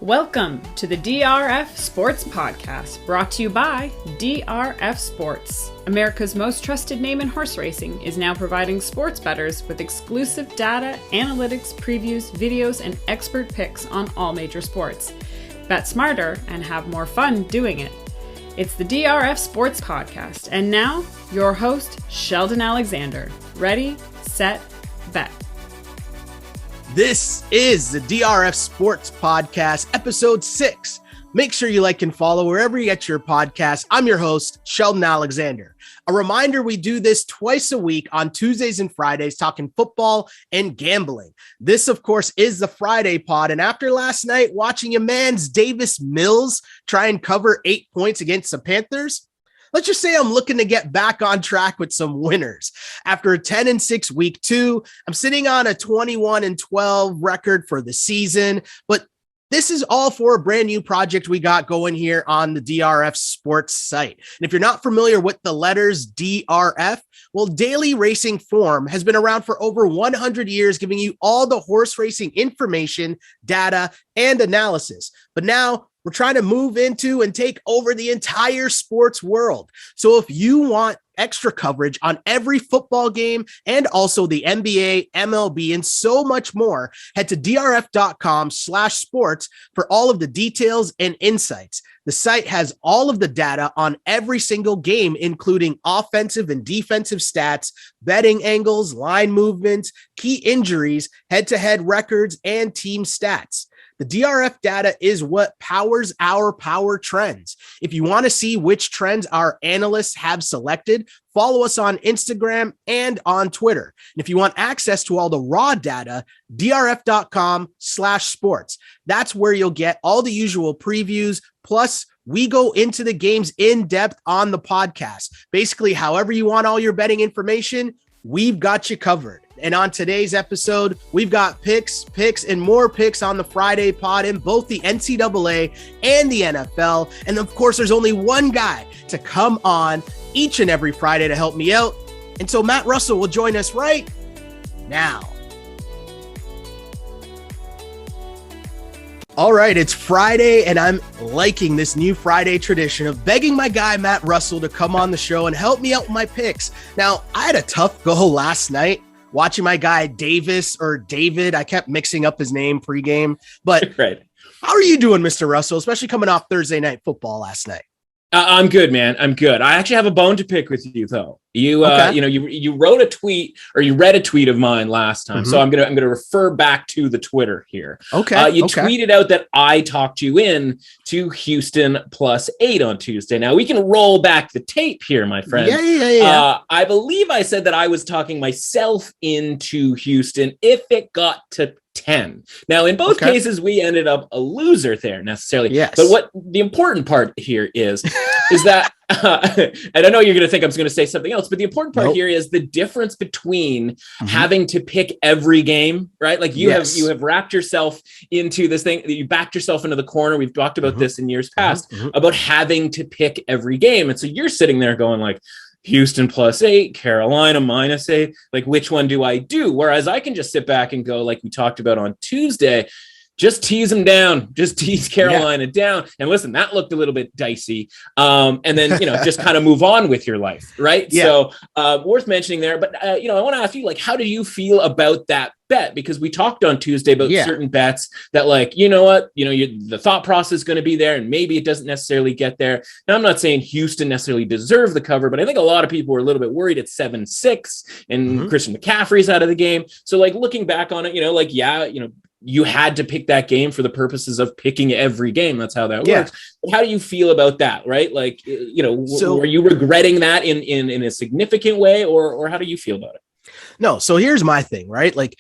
Welcome to the DRF Sports Podcast, brought to you by DRF Sports. America's most trusted name in horse racing is now providing sports bettors with exclusive data, analytics, previews, videos, and expert picks on all major sports. Bet smarter and have more fun doing it. It's the DRF Sports Podcast, and now your host, Sheldon Alexander. Ready, set, bet. This is the DRF Sports Podcast, episode 6. Make sure you like and follow wherever you get your podcast. I'm your host, Sheldon Alexander. A reminder, we do this twice a week on Tuesdays and Fridays, talking football and gambling. This, of course, is the Friday pod. And after last night, watching your man's Davis Mills try and cover 8 points against the Panthers, let's just say I'm looking to get back on track with some winners. After a 10-6 week 2, I'm sitting on a 21-12 record for the season, but this is all for a brand new project we got going here on the DRF Sports site. And if you're not familiar with the letters DRF, well, Daily Racing Form has been around for over 100 years, giving you all the horse racing information, data, and analysis. But now we're trying to move into and take over the entire sports world. So if you want extra coverage on every football game and also the NBA, MLB, and so much more, head to drf.com/sports for all of the details and insights. The site has all of the data on every single game, including offensive and defensive stats, betting angles, line movements, key injuries, head-to-head records, and team stats. The DRF data is what powers our power trends. If you want to see which trends our analysts have selected, follow us on Instagram and on Twitter. And if you want access to all the raw data, drf.com/sports. That's where you'll get all the usual previews. Plus, we go into the games in depth on the podcast. Basically, however you want all your betting information, we've got you covered. And on today's episode, we've got picks, and more picks on the Friday pod in both the NCAA and the NFL. And of course, there's only one guy to come on each and every Friday to help me out. And so Matt Russell will join us right now. All right, it's Friday, and I'm liking this new Friday tradition of begging my guy, Matt Russell, to come on the show and help me out with my picks. Now, I had a tough go last night watching my guy Davis or David. I kept mixing up his name pregame, but right. How are you doing, Mr. Russell, especially coming off Thursday night football last night? I'm good, man. I'm good. I actually have a bone to pick with you, though. You, okay. You wrote a tweet, or you read a tweet of mine last time. Mm-hmm. So I'm gonna refer back to the Twitter here. Okay. You tweeted out that I talked you in to Houston +8 on Tuesday. Now we can roll back the tape here, my friend. Yeah. I believe I said that I was talking myself into Houston if it got to 10. Now, in both cases, we ended up a loser there necessarily. Yes. But what the important part here is that, and I know you're going to think I'm going to say something else, but the important part here is the difference between having to pick every game, right? Like you have wrapped yourself into this thing, you backed yourself into the corner. We've talked about this in years past about having to pick every game. And so you're sitting there going like, Houston +8, Carolina -8. Like, which one do I do? Whereas I can just sit back and go, like we talked about on Tuesday, just tease them down, just tease Carolina down. And listen, that looked a little bit dicey. And then, just kind of move on with your life. Right. Yeah. So worth mentioning there. But, I want to ask you, like, how do you feel about that bet? Because we talked on Tuesday about certain bets that, like, the thought process is going to be there and maybe it doesn't necessarily get there. Now, I'm not saying Houston necessarily deserved the cover, but I think a lot of people were a little bit worried at 7-6 and Christian McCaffrey's out of the game. So, like, looking back on it, you had to pick that game for the purposes of picking every game. That's how that works. But how do you feel about that? Right. Like, were you regretting that in a significant way, or how do you feel about it? No. So here's my thing, right? Like,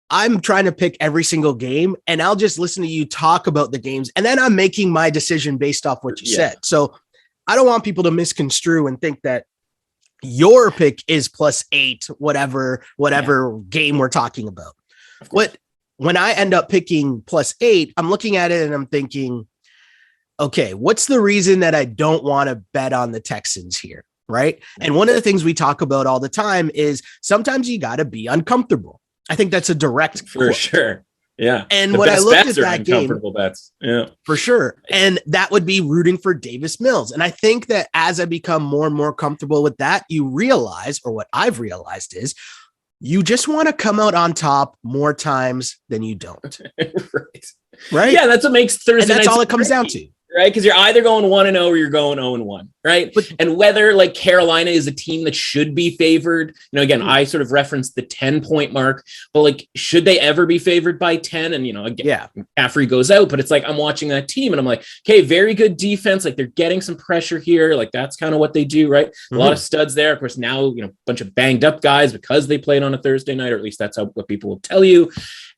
I'm trying to pick every single game and I'll just listen to you talk about the games. And then I'm making my decision based off what you said. So I don't want people to misconstrue and think that your pick is +8, whatever game we're talking about. When I end up picking +8, I'm looking at it and I'm thinking, okay, what's the reason that I don't want to bet on the Texans here? Right. And one of the things we talk about all the time is sometimes you got to be uncomfortable. I think that's a direct for sure. Yeah. And the when I looked bets at are that game, uncomfortable bets. Yeah. for sure. And that would be rooting for Davis Mills. And I think that as I become more and more comfortable with that, you realize, or what I've realized is, you just want to come out on top more times than you don't. Right. Yeah, that's what makes Thursday and that's nights all it comes great. down to. Right, because you're either going 1-0 or you're going 0-1, right? And whether like Carolina is a team that should be favored, again, I sort of referenced the 10-point mark, but like, should they ever be favored by 10? And again, McCaffrey goes out, but it's like I'm watching that team and I'm like, okay, very good defense. Like they're getting some pressure here. Like that's kind of what they do, right? A lot of studs there. Of course, now a bunch of banged up guys because they played on a Thursday night, or at least that's what people will tell you.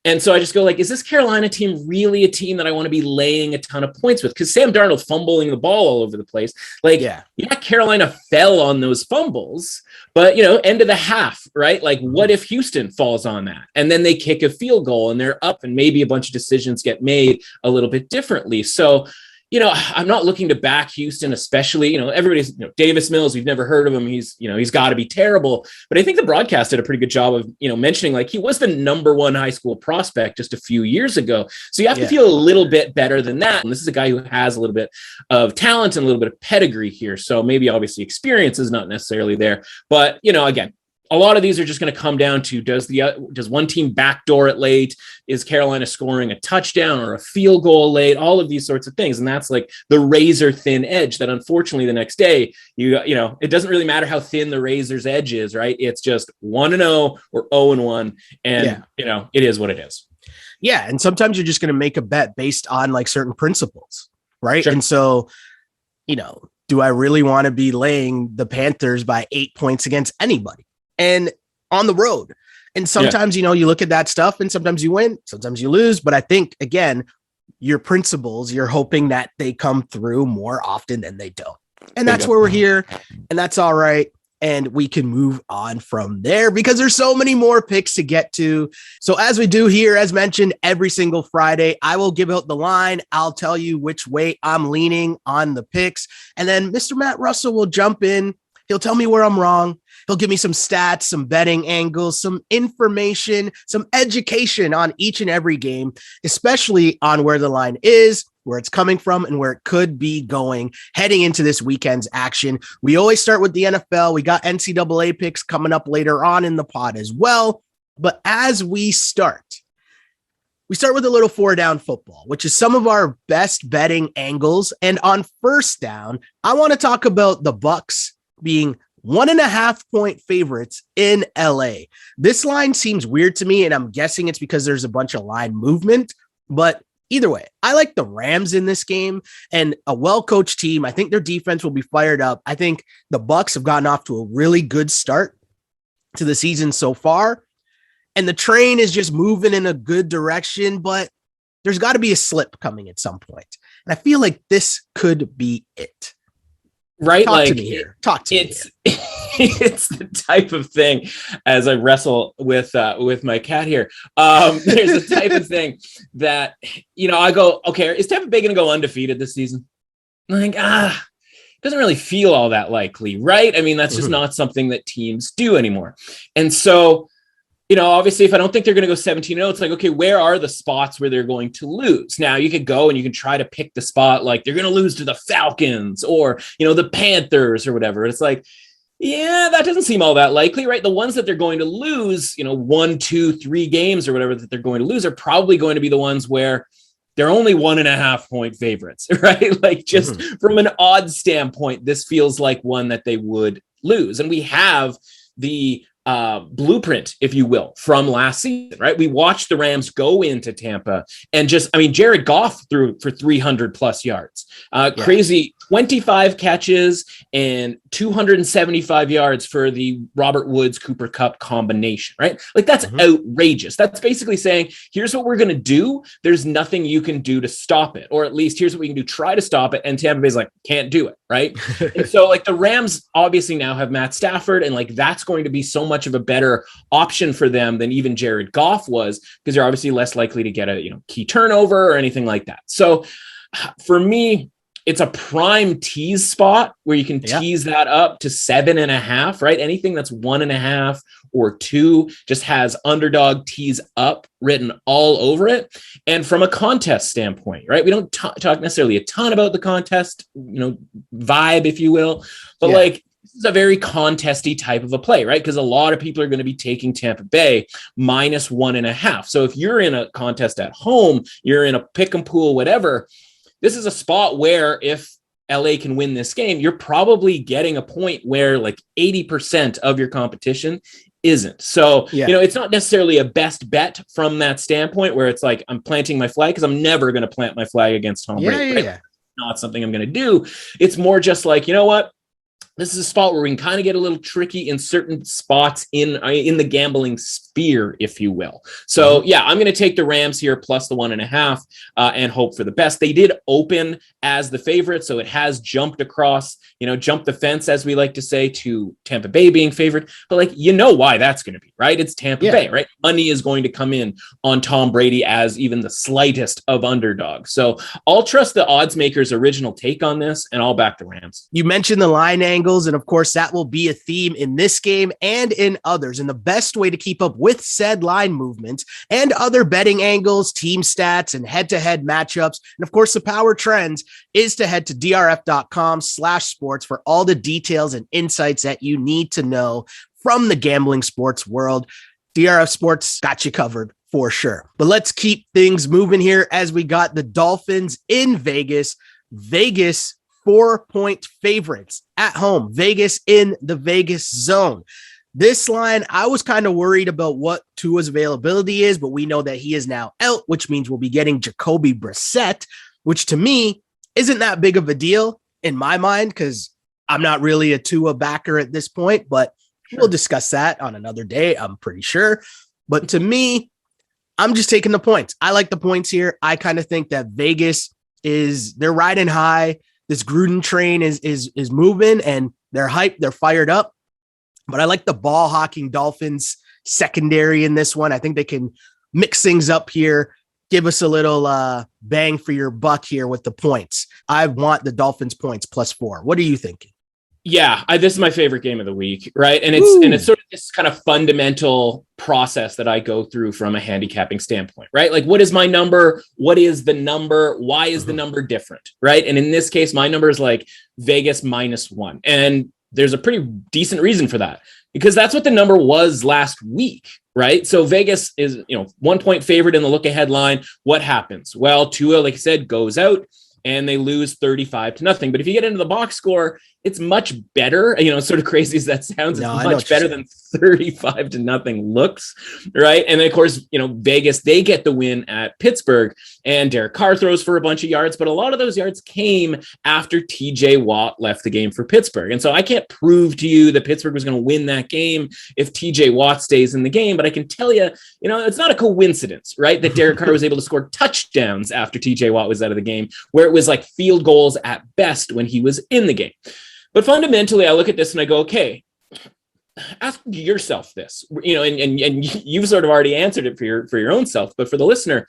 And so I just go like, is this Carolina team really a team that I want to be laying a ton of points with? Because Sam Darnold fumbling the ball all over the place. Like, yeah, Carolina fell on those fumbles, but end of the half, right? Like, what if Houston falls on that? And then they kick a field goal and they're up and maybe a bunch of decisions get made a little bit differently. So, I'm not looking to back Houston, especially, everybody's, Davis Mills, we've never heard of him. He's got to be terrible. But I think the broadcast did a pretty good job of, mentioning like he was the number one high school prospect just a few years ago. So you have to feel a little bit better than that. And this is a guy who has a little bit of talent and a little bit of pedigree here. So maybe obviously experience is not necessarily there. But, again, a lot of these are just going to come down to does one team backdoor it late? Is Carolina scoring a touchdown or a field goal late? All of these sorts of things. And that's like the razor thin edge that unfortunately the next day, it doesn't really matter how thin the razor's edge is, right? It's just 1-0 or 0-1. And, it is what it is. Yeah. And sometimes you're just going to make a bet based on like certain principles, right? Sure. And so, do I really want to be laying the Panthers by 8 points against anybody? And on the road. And sometimes, you look at that stuff and sometimes you win, sometimes you lose. But I think, again, your principles, you're hoping that they come through more often than they don't. And that's where we're here. And that's all right. And we can move on from there because there's so many more picks to get to. So as we do here, as mentioned, every single Friday, I will give out the line. I'll tell you which way I'm leaning on the picks. And then Mr. Matt Russell will jump in. He'll tell me where I'm wrong. He'll give me some stats, some betting angles, some information, some education on each and every game, especially on where the line is, where it's coming from, and where it could be going heading into this weekend's action. We always start with the NFL. We got NCAA picks coming up later on in the pod as well. But as we start with a little 4-down football, which is some of our best betting angles. And on first down, I want to talk about the Bucs being 1.5 point favorites in LA. This line seems weird to me, and I'm guessing it's because there's a bunch of line movement, but either way, I like the Rams in this game and a well-coached team. I think their defense will be fired up. I think the Bucs have gotten off to a really good start to the season so far, and the train is just moving in a good direction, but there's got to be a slip coming at some point. And I feel like this could be it. Right? Talk to me here. It's the type of thing as I wrestle with my cat here. There's the type of thing that, I go, okay, is Tampa Bay going to go undefeated this season? I'm like, doesn't really feel all that likely, right? I mean, that's just not something that teams do anymore. And so, obviously, if I don't think they're going to go 17-0, it's like, okay, where are the spots where they're going to lose? Now, you could go and you can try to pick the spot like they're going to lose to the Falcons or, the Panthers or whatever. It's like, yeah, that doesn't seem all that likely, right? The ones that they're going to lose, 1, 2, 3 games or whatever that they're going to lose are probably going to be the ones where they're only 1.5 point favorites, right? Like just from an odds standpoint, this feels like one that they would lose. And we have the blueprint, if you will, from last season, right? We watched the Rams go into Tampa and Jared Goff threw for 300 plus yards, crazy 25 catches and 275 yards for the Robert Woods Cooper Kupp combination, right? Like that's outrageous. That's basically saying, here's what we're going to do. There's nothing you can do to stop it. Or at least here's what we can do, try to stop it. And Tampa Bay's like, can't do it. Right. And so like the Rams obviously now have Matt Stafford, and like, that's going to be so much of a better option for them than even Jared Goff was, because they're obviously less likely to get a, key turnover or anything like that. So for me, it's a prime tease spot where you can tease that up to 7.5, right? Anything that's 1.5 or 2 just has underdog tease up written all over it. And from a contest standpoint, right? We don't talk necessarily a ton about the contest, vibe, if you will, but like, this is a very contesty type of a play, right? Because a lot of people are going to be taking Tampa Bay -1.5. So if you're in a contest at home, you're in a pick and pool, whatever, this is a spot where if LA can win this game, you're probably getting a point where like 80% of your competition isn't. So, it's not necessarily a best bet from that standpoint where it's like, I'm planting my flag because I'm never going to plant my flag against Tom Brady. Right? Not something I'm going to do. It's more just like, you know what? This is a spot where we can kind of get a little tricky in certain spots in the gambling sphere, if you will. So, I'm going to take the Rams here plus the 1.5 and hope for the best. They did open as the favorite, so it has jumped across, jumped the fence, as we like to say, to Tampa Bay being favored. But why that's going to be, right? It's Tampa Bay, right? Money is going to come in on Tom Brady as even the slightest of underdogs. So I'll trust the odds makers' original take on this, and I'll back the Rams. You mentioned the line angles, and of course, that will be a theme in this game and in others. And the best way to keep up with said line movements and other betting angles, team stats, and head-to-head matchups, and of course, the power trends, is to head to drf.com/sports for all the details and insights that you need to know from the gambling sports world. DRF Sports got you covered for sure. But let's keep things moving here as we got the Dolphins in Vegas. Vegas 4-point favorites at home. Vegas in the Vegas zone. This line, I was kind of worried about what Tua's availability is, but we know that he is now out, which means we'll be getting Jacoby Brissett, which to me isn't that big of a deal in my mind because I'm not really a Tua backer at this point, but we'll discuss that on another day, I'm pretty sure. But to me, I'm just taking the points. I like the points here. I kind of think that Vegas they're riding high. This Gruden train is moving and they're hyped. They're fired up. But I like the ball hawking Dolphins secondary in this one. I think they can mix things up here. Give us a little bang for your buck here with the points. I want the Dolphins points +4. What are you thinking? Yeah, this is my favorite game of the week, right? And it's sort of this kind of fundamental process that I go through from a handicapping standpoint, right? Like, what is my number? What is the number? Why is the number different, right? And in this case, my number is like Vegas -1. And there's a pretty decent reason for that because that's what the number was last week, right? So Vegas is, 1-point favorite in the look ahead line. What happens? Well, Tua, like I said, goes out and they lose 35-0. But if you get into the box score, it's much better, sort of crazy as that sounds, it's much better than 35-0 looks, right? And then, of course, Vegas, they get the win at Pittsburgh, and Derek Carr throws for a bunch of yards, but a lot of those yards came after TJ Watt left the game for Pittsburgh. And so I can't prove to you that Pittsburgh was going to win that game if TJ Watt stays in the game, but I can tell you, it's not a coincidence, right, that Derek Carr was able to score touchdowns after TJ Watt was out of the game, where it was like field goals at best when he was in the game. But fundamentally, I look at this and I go, okay, ask yourself this, and you've sort of already answered it for your own self. But for the listener,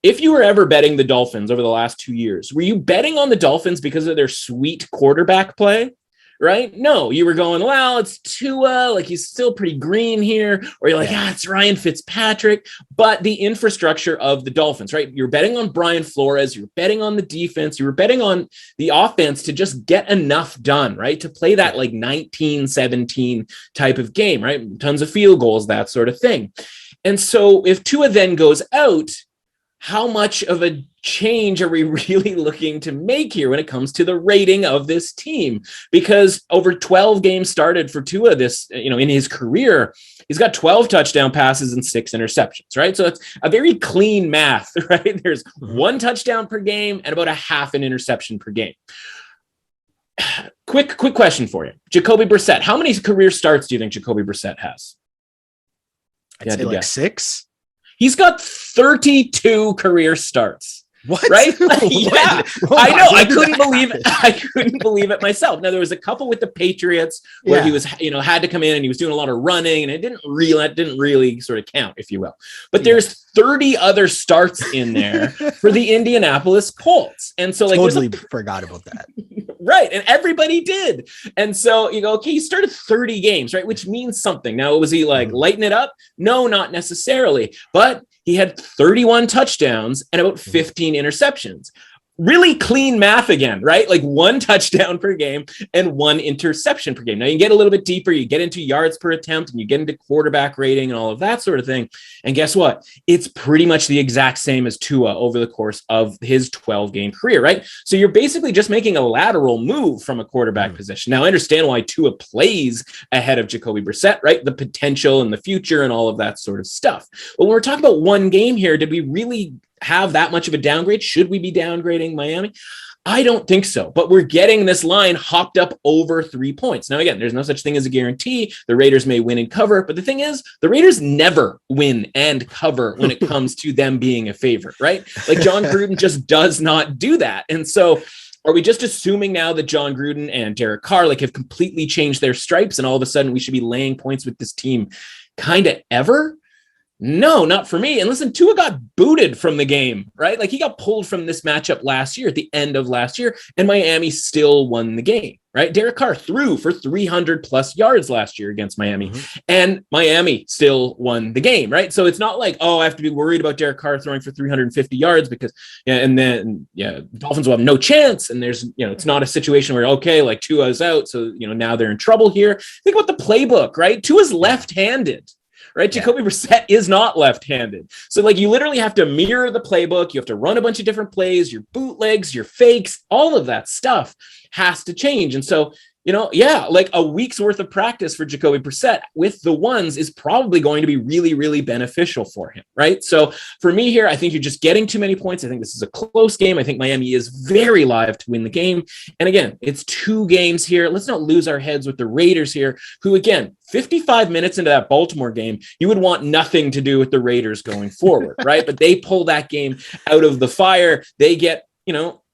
if you were ever betting the Dolphins over the last 2 years, were you betting on the Dolphins because of their sweet quarterback play? Right? No, you were going, well, it's Tua, like he's still pretty green here. Or you're like, it's Ryan Fitzpatrick. But the infrastructure of the Dolphins, right? You're betting on Brian Flores. You're betting on the defense. You were betting on the offense to just get enough done, right? To play that like 19-17 type of game, right? Tons of field goals, that sort of thing. And so if Tua then goes out, how much of a change are we really looking to make here when it comes to the rating of this team? Because over 12 games started for Tua this, in his career, he's got 12 touchdown passes and 6 interceptions, right? So it's a very clean math, right? There's 1 touchdown per game and about a half an interception per game. Quick question for you. Jacoby Brissett. How many career starts do you think Jacoby Brissett has? I'd say like 6. He's got 32 career starts. What? Right? Yeah, What? I know. I couldn't believe it. I couldn't believe it myself. Now there was a couple with the Patriots where he was, had to come in and he was doing a lot of running, and it didn't really sort of count, if you will. But there's 30 other starts in there for the Indianapolis Colts, and so like totally forgot about that. Right, and everybody did, and so you go, okay, he started 30 games, right, which means something. Now was he like lighting it up? No, not necessarily, but he had 31 touchdowns and about 15 interceptions. Really clean math again, right? Like 1 touchdown per game and 1 interception per game. Now you can get a little bit deeper, you get into yards per attempt and you get into quarterback rating and all of that sort of thing. And guess what? It's pretty much the exact same as Tua over the course of his 12-game career, right? So you're basically just making a lateral move from a quarterback position. Now I understand why Tua plays ahead of Jacoby Brissett, right? The potential and the future and all of that sort of stuff. But when we're talking about one game here, did we really have that much of a downgrade? Should we be downgrading Miami? I don't think so, but we're getting this line hopped up over 3 points. Now, again, there's no such thing as a guarantee. The Raiders may win and cover, but the thing is, the Raiders never win and cover when it comes to them being a favorite, right? Like John Gruden just does not do that. And so are we just assuming now that John Gruden and Derek Carr have completely changed their stripes and all of a sudden we should be laying points with this team kind of ever? No, not for me. And listen, Tua got booted from the game, right? Like he got pulled from this matchup last year at the end of last year, and Miami still won the game, right? Derek Carr threw for 300 plus yards last year against Miami, and Miami still won the game, right? So it's not like, oh, I have to be worried about Derek Carr throwing for 350 yards because, Dolphins will have no chance. And there's, it's not a situation where, okay, like Tua's out. So, now they're in trouble here. Think about the playbook, right? Tua's left-handed. Right? Jacoby Brissett is not left-handed. So like you literally have to mirror the playbook. You have to run a bunch of different plays, your bootlegs, your fakes, all of that stuff has to change. And so, like a week's worth of practice for Jacoby Brissett with the ones is probably going to be really, really beneficial for him, right? So for me here, I think you're just getting too many points. I think this is a close game. I think Miami is very live to win the game. And again, it's 2 games here. Let's not lose our heads with the Raiders here, who again, 55 minutes into that Baltimore game, you would want nothing to do with the Raiders going forward, right? But they pull that game out of the fire. They get,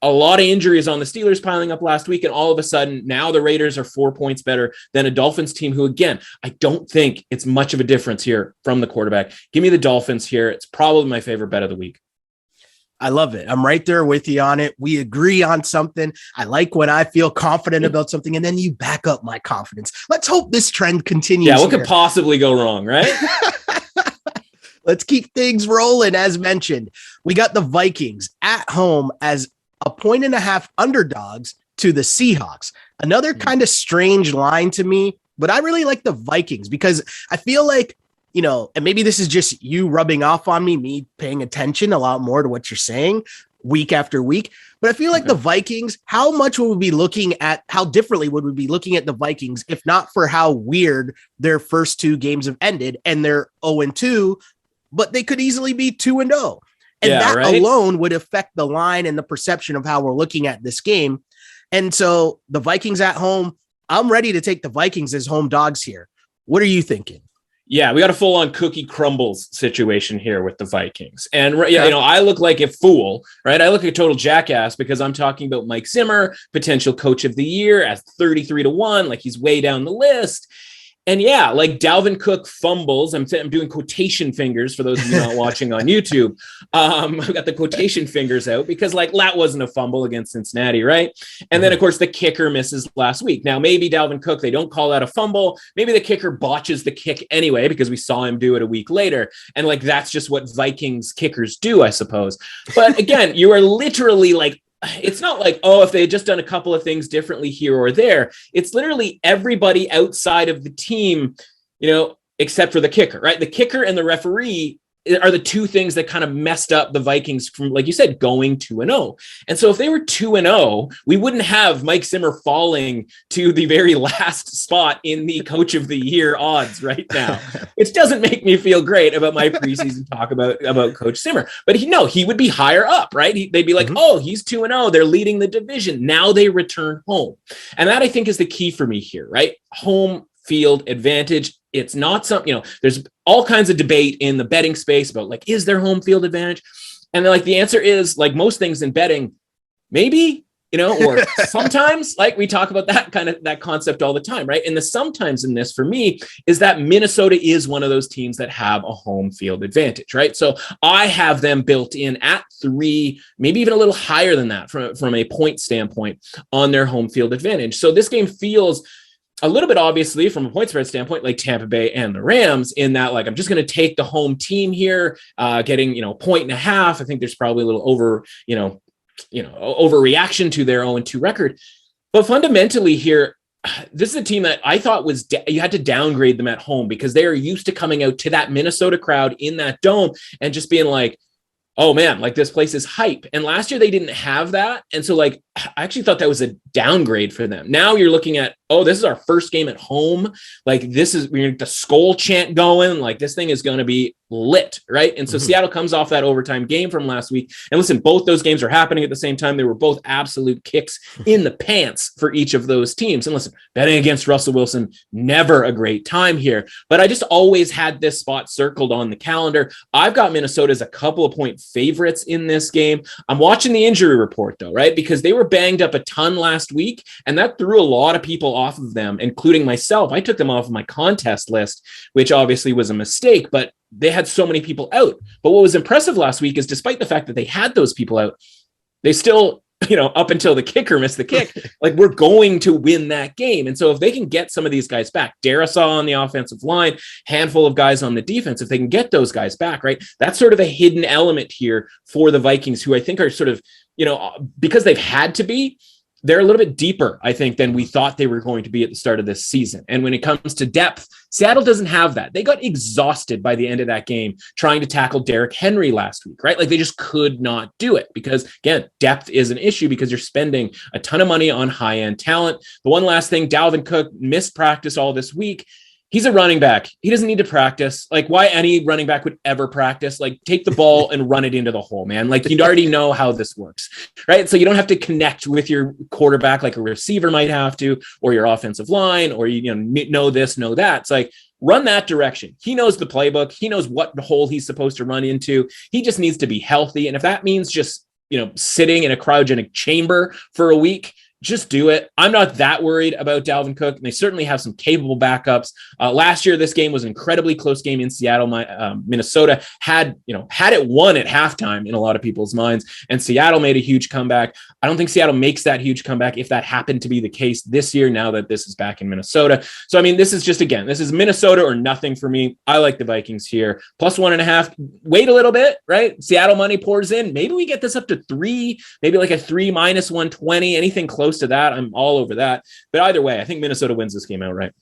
a lot of injuries on the Steelers piling up last week. And all of a sudden, now the Raiders are 4 points better than a Dolphins team who, again, I don't think it's much of a difference here from the quarterback. Give me the Dolphins here. It's probably my favorite bet of the week. I love it. I'm right there with you on it. We agree on something. I like when I feel confident about something, and then you back up my confidence. Let's hope this trend continues. Yeah, what could possibly go wrong, right? Let's keep things rolling. As mentioned, we got the Vikings at home as 1.5 underdogs to the Seahawks. Another kind of strange line to me, but I really like the Vikings because I feel like, and maybe this is just you rubbing off on me paying attention a lot more to what you're saying week after week. But I feel like the Vikings, how differently would we be looking at the Vikings if not for how weird their first 2 games have ended, and they're 0-2, but they could easily be 2-0. And that alone would affect the line and the perception of how we're looking at this game. And so the Vikings at home, I'm ready to take the Vikings as home dogs here. What are you thinking? Yeah, we got a full-on cookie crumbles situation here with the Vikings. And, I look like a fool, right? I look like a total jackass because I'm talking about Mike Zimmer, potential coach of the year at 33-1, like he's way down the list. And yeah, like Dalvin Cook fumbles. I'm doing quotation fingers for those of you not watching on YouTube. I've got the quotation fingers out because that wasn't a fumble against Cincinnati, right? And then of course the kicker misses last week. Now maybe Dalvin Cook, they don't call that a fumble. Maybe the kicker botches the kick anyway because we saw him do it a week later. And that's just what Vikings kickers do, I suppose. But again, you are literally it's not like, if they had just done a couple of things differently here or there. It's literally everybody outside of the team, except for the kicker, right? The kicker and the referee are the 2 things that kind of messed up the Vikings from, like you said, going 2-0. And so if they were 2-0, we wouldn't have Mike Zimmer falling to the very last spot in the coach of the year odds right now, which doesn't make me feel great about my preseason talk about Coach Zimmer. But he would be higher up, right? They'd be like, he's 2-0. They're leading the division. Now they return home. And that I think is the key for me here, right? Home field advantage. It's not something, there's all kinds of debate in the betting space about is there home field advantage? And then, like, the answer is, like most things in betting, maybe, or sometimes, like we talk about that concept all the time, right? And the sometimes in this for me is that Minnesota is one of those teams that have a home field advantage, right? So I have them built in at 3, maybe even a little higher than that from a point standpoint on their home field advantage. So this game feels a little bit, obviously, from a point spread standpoint, like Tampa Bay and the Rams, in that, like, I'm just going to take the home team here, getting, 1.5. I think there's probably a little overreaction to their 0-2 record. But fundamentally here, this is a team that I thought was, you had to downgrade them at home because they are used to coming out to that Minnesota crowd in that dome and just being like, oh man, like this place is hype. And last year they didn't have that. And so, like, I actually thought that was a downgrade for them. Now you're looking at, oh, this is our first game at home. Like, this is, we're the skull chant going, like this thing is going to be lit, right? And so Seattle comes off that overtime game from last week. And listen, both those games are happening at the same time. They were both absolute kicks in the pants for each of those teams. And listen, betting against Russell Wilson, never a great time here. But I just always had this spot circled on the calendar. I've got Minnesota as a couple of point favorites in this game. I'm watching the injury report though, right? Because they were banged up a ton last week, and that threw a lot of people off of them, including myself. I took them off of my contest list, which obviously was a mistake, but they had so many people out. But what was impressive last week is, despite the fact that they had those people out, they still, up until the kicker missed the kick, like, we're going to win that game. And so if they can get some of these guys back, Darisaw on the offensive line, handful of guys on the defense, if they can get those guys back, right, that's sort of a hidden element here for the Vikings, who I think are sort of, because they've had to be, they're a little bit deeper, I think, than we thought they were going to be at the start of this season. And when it comes to depth, Seattle doesn't have that. They got exhausted by the end of that game trying to tackle Derrick Henry last week, right? Like, they just could not do it because, again, depth is an issue because you're spending a ton of money on high-end talent. The one last thing, Dalvin Cook missed practice all this week. He's a running back. He doesn't need to practice. Like, why any running back would ever practice? Like, take the ball and run it into the hole, man. Like, you'd already know how this works, right? So you don't have to connect with your quarterback like a receiver might have to, or your offensive line, or know this, know that. It's like, run that direction. He knows the playbook. He knows what hole he's supposed to run into. He just needs to be healthy. And if that means just, sitting in a cryogenic chamber for a week, just do it. I'm not that worried about Dalvin Cook. And they certainly have some capable backups. Last year, this game was an incredibly close game in Seattle. Minnesota had it won at halftime in a lot of people's minds, and Seattle made a huge comeback. I don't think Seattle makes that huge comeback if that happened to be the case this year, now that this is back in Minnesota. So, I mean, this is just, again, this is Minnesota or nothing for me. I like the Vikings here. Plus 1.5. Wait a little bit, right? Seattle money pours in. Maybe we get this up to 3, maybe like a 3 minus 120, anything close to that. I'm all over that. But either way, I think Minnesota wins this game outright.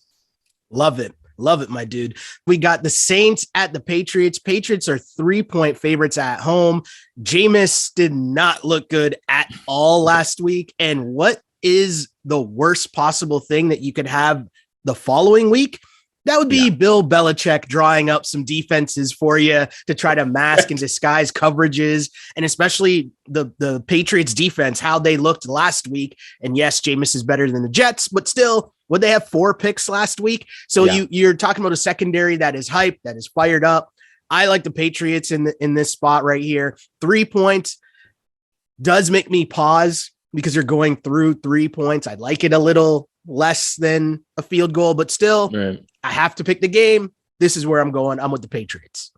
Love it. Love it, my dude. We got the Saints at the Patriots. Patriots are 3-point favorites at home. Jameis did not look good at all last week. And what is the worst possible thing that you could have the following week? That would be Bill Belichick drawing up some defenses for you to try to mask and disguise coverages, and especially the Patriots defense, how they looked last week. And yes, Jameis is better than the Jets, but still, would they have 4 picks last week? So you're talking about a secondary that is hyped, that is fired up. I like the Patriots in this spot right here. 3 points does make me pause because you're going through 3 points. I like it a little less than a field goal, but still, right, I have to pick the game. This is where I'm going. I'm with the Patriots.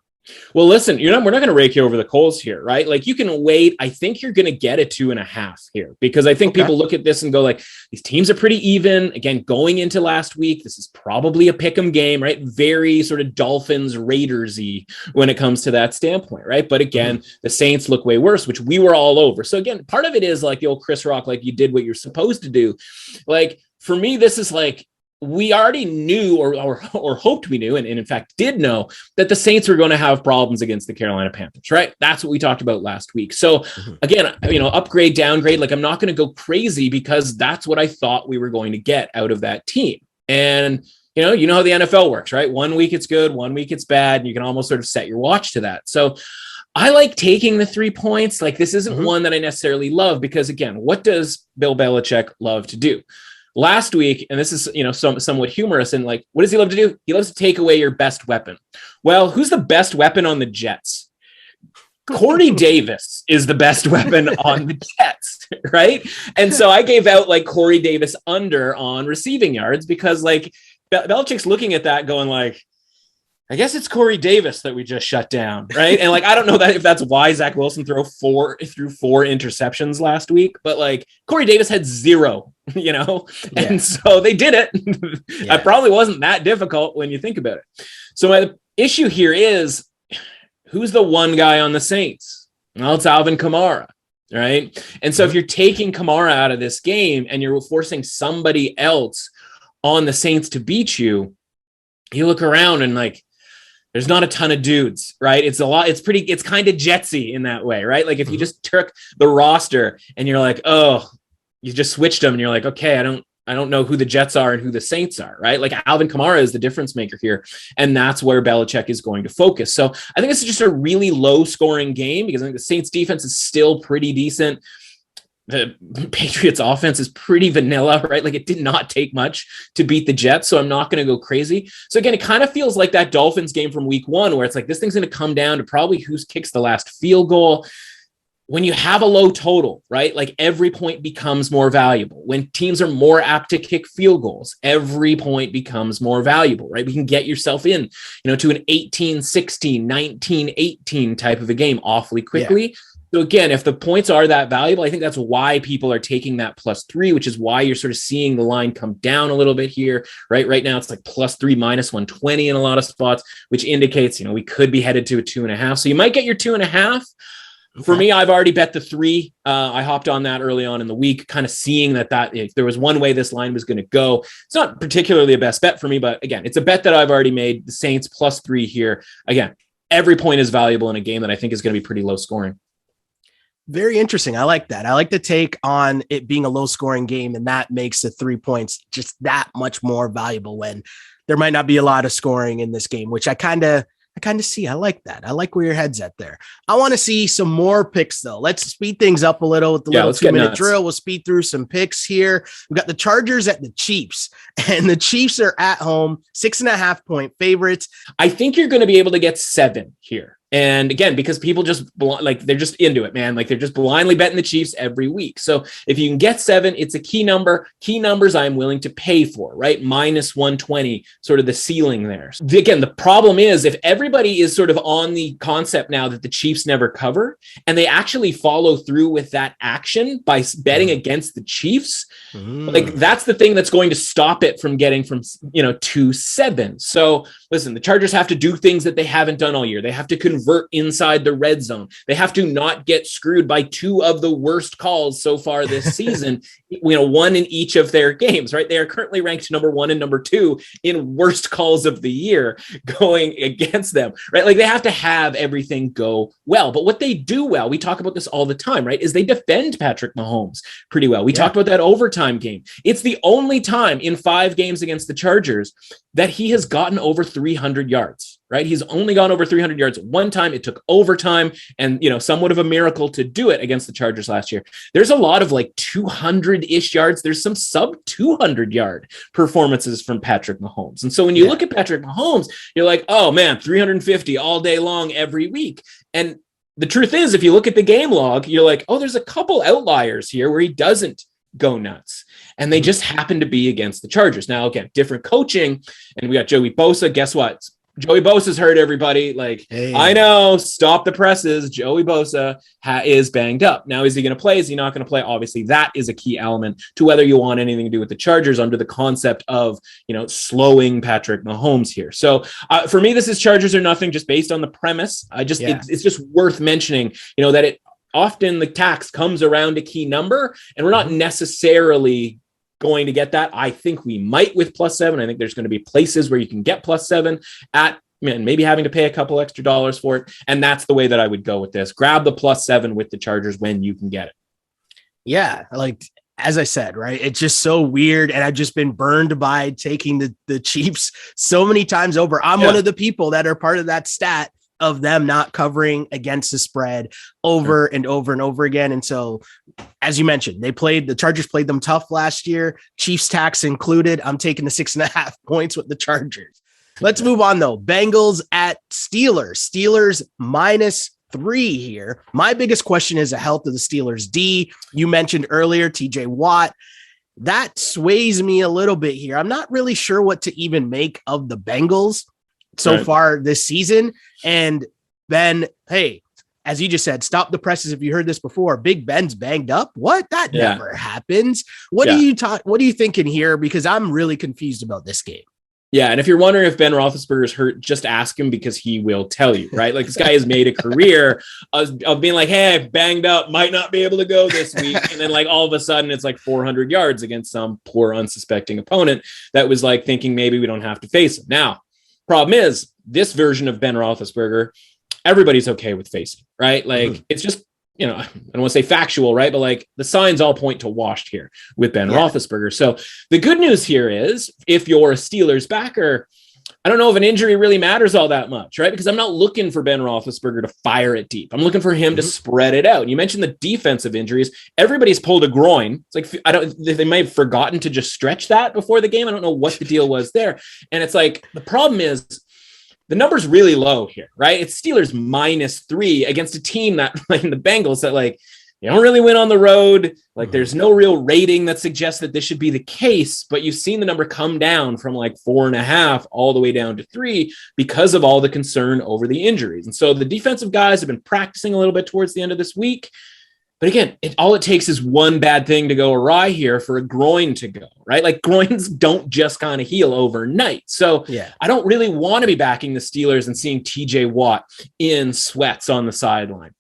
Well, listen, we're not going to rake you over the coals here, right? Like, you can wait. I think you're going to get a 2.5 here, because I think people look at this and go like, these teams are pretty even. Again, going into last week, this is probably a pick'em game, right? Very sort of Dolphins Raiders-y when it comes to that standpoint, right? But again, the Saints look way worse, which we were all over. So again, part of it is like the old Chris Rock, like, you did what you're supposed to do. Like, for me, this is like, we already knew or hoped we knew, and in fact did know, that the Saints were going to have problems against the Carolina Panthers, right? That's what we talked about last week. So again, upgrade, downgrade, like, I'm not going to go crazy because that's what I thought we were going to get out of that team. And you know how the NFL works, right? 1 week it's good, 1 week it's bad, and you can almost sort of set your watch to that. So I like taking the 3 points. Like, this isn't one that I necessarily love, because again, what does Bill Belichick love to do? Last week, and this is, somewhat humorous, and like, what does he love to do? He loves to take away your best weapon. Well, who's the best weapon on the Jets? Corey Davis is the best weapon on the Jets, right? And so I gave out like Corey Davis under on receiving yards because like Belichick's looking at that going like, I guess it's Corey Davis that we just shut down, right? And like, I don't know that if that's why Zach Wilson threw four interceptions last week, but like Corey Davis had 0, and so they did it. It probably wasn't that difficult when you think about it. So my issue here is, who's the one guy on the Saints? Well, it's Alvin Kamara, right? And so if you're taking Kamara out of this game and you're forcing somebody else on the Saints to beat you, you look around and like, there's not a ton of dudes, right? It's kind of Jetsy in that way, right? Like if you just took the roster and you're like, oh, you just switched them and you're like, okay, I don't know who the Jets are and who the Saints are, right? Like Alvin Kamara is the difference maker here. And that's where Belichick is going to focus. So I think this is just a really low scoring game because I think the Saints defense is still pretty decent. The Patriots offense is pretty vanilla, right? Like it did not take much to beat the Jets. So I'm not going to go crazy. So again, it kind of feels like that Dolphins game from week 1, where it's like, this thing's going to come down to probably who kicks the last field goal. When you have a low total, right? Like every point becomes more valuable. When teams are more apt to kick field goals, every point becomes more valuable, right? We can get yourself in, to an 18-16, 19-18 type of a game awfully quickly. Yeah. So again, if the points are that valuable, I think that's why people are taking that +3, which is why you're sort of seeing the line come down a little bit here, right? Right now, it's like +3, -120 in a lot of spots, which indicates, we could be headed to a 2.5. So you might get your 2.5. Okay. For me, I've already bet the 3. I hopped on that early on in the week, kind of seeing that if there was one way this line was going to go, it's not particularly a best bet for me, but again, it's a bet that I've already made. The Saints +3 here. Again, every point is valuable in a game that I think is going to be pretty low scoring. Very interesting. I like that. I like the take on it being a low scoring game, and that makes the 3 points just that much more valuable when there might not be a lot of scoring in this game, which I kind of see. I like that. I like where your head's at there. I want to see some more picks though. Let's speed things up a little with the little 2-minute drill. We'll speed through some picks here. We've got the Chargers at the Chiefs, and the Chiefs are at home, 6.5 point favorites. I think you're going to be able to get 7 here. And again, because people just they're just into it, man. Like they're just blindly betting the Chiefs every week. So if you can get 7, it's a key number. Key numbers I'm willing to pay for, right? -120, sort of the ceiling there. Again, the problem is if everybody is sort of on the concept now that the Chiefs never cover, and they actually follow through with that action by betting against the Chiefs, like that's the thing that's going to stop it from getting from, 2-7. So listen, the Chargers have to do things that they haven't done all year. They have to convert inside the red zone. They have to not get screwed by 2 of the worst calls so far this season, one in each of their games, right? They are currently ranked number 1 and number 2 in worst calls of the year going against them, right? Like they have to have everything go well. But what they do well, we talk about this all the time, right? Is they defend Patrick Mahomes pretty well. We talked about that overtime game. It's the only time in 5 games against the Chargers that he has gotten over 300 yards, right? He's only gone over 300 yards one time. It took overtime and, somewhat of a miracle to do it against the Chargers last year. There's a lot of like 200-ish yards. There's some sub 200-yard performances from Patrick Mahomes. And so when you look at Patrick Mahomes, you're like, oh man, 350 all day long every week. And the truth is, if you look at the game log, you're like, oh, there's a couple outliers here where he doesn't go nuts. And they just happen to be against the Chargers. Now, again, different coaching. And we got Joey Bosa. Guess what? Joey Bosa's hurt, everybody. Like, hey. I know, stop the presses. Joey Bosa is banged up. Now, is he going to play? Is he not going to play? Obviously, that is a key element to whether you want anything to do with the Chargers under the concept of, slowing Patrick Mahomes here. So for me, this is Chargers or nothing, just based on the premise. It's just worth mentioning, that it often the tax comes around a key number, and we're not necessarily going to get that. I think we might with +7. I think there's going to be places where you can get +7 at, maybe having to pay a couple extra dollars for it. And that's the way that I would go with this. Grab the +7 with the Chargers when you can get it. Yeah. Like, as I said, right, it's just so weird. And I've just been burned by taking the Chiefs so many times over. I'm one of the people that are part of that stat of them not covering against the spread over and over and over again. And so, as you mentioned, the Chargers played them tough last year, Chiefs tax included. I'm taking the 6.5 points with the Chargers. Let's move on though. Bengals at Steelers. Steelers -3 here. My biggest question is the health of the Steelers D. You mentioned earlier, TJ Watt. That sways me a little bit here. I'm not really sure what to even make of the Bengals so far this season. And Ben, hey, as you just said, stop the presses. If you heard this before, Big Ben's banged up. What? That never happens. What are you thinking here? Because I'm really confused about this game. Yeah, and if you're wondering if Ben Roethlisberger's hurt, just ask him because he will tell you, right? Like this guy has made a career of being like, hey, I banged up, might not be able to go this week. And then like all of a sudden it's like 400 yards against some poor unsuspecting opponent that was like thinking maybe we don't have to face him. Now, problem is this version of Ben Roethlisberger, everybody's okay with facing, right? Like it's just, I don't want to say factual, right? But like the signs all point to washed here with Ben Roethlisberger. So the good news here is if you're a Steelers backer, I don't know if an injury really matters all that much, right? Because I'm not looking for Ben Roethlisberger to fire it deep. I'm looking for him to spread it out. And you mentioned the defensive injuries. Everybody's pulled a groin. It's like, they might have forgotten to just stretch that before the game. I don't know what the deal was there. And it's like, the problem is, the number's really low here, right? It's Steelers -3 against a team that, like the Bengals, that like you don't really win on the road. Like there's no real rating that suggests that this should be the case, but you've seen the number come down from like 4.5 all the way down to 3 because of all the concern over the injuries. And so the defensive guys have been practicing a little bit towards the end of this week. But again, all it takes is one bad thing to go awry here for a groin to go, right? Like groins don't just kind of heal overnight. So I don't really want to be backing the Steelers and seeing TJ Watt in sweats on the sideline.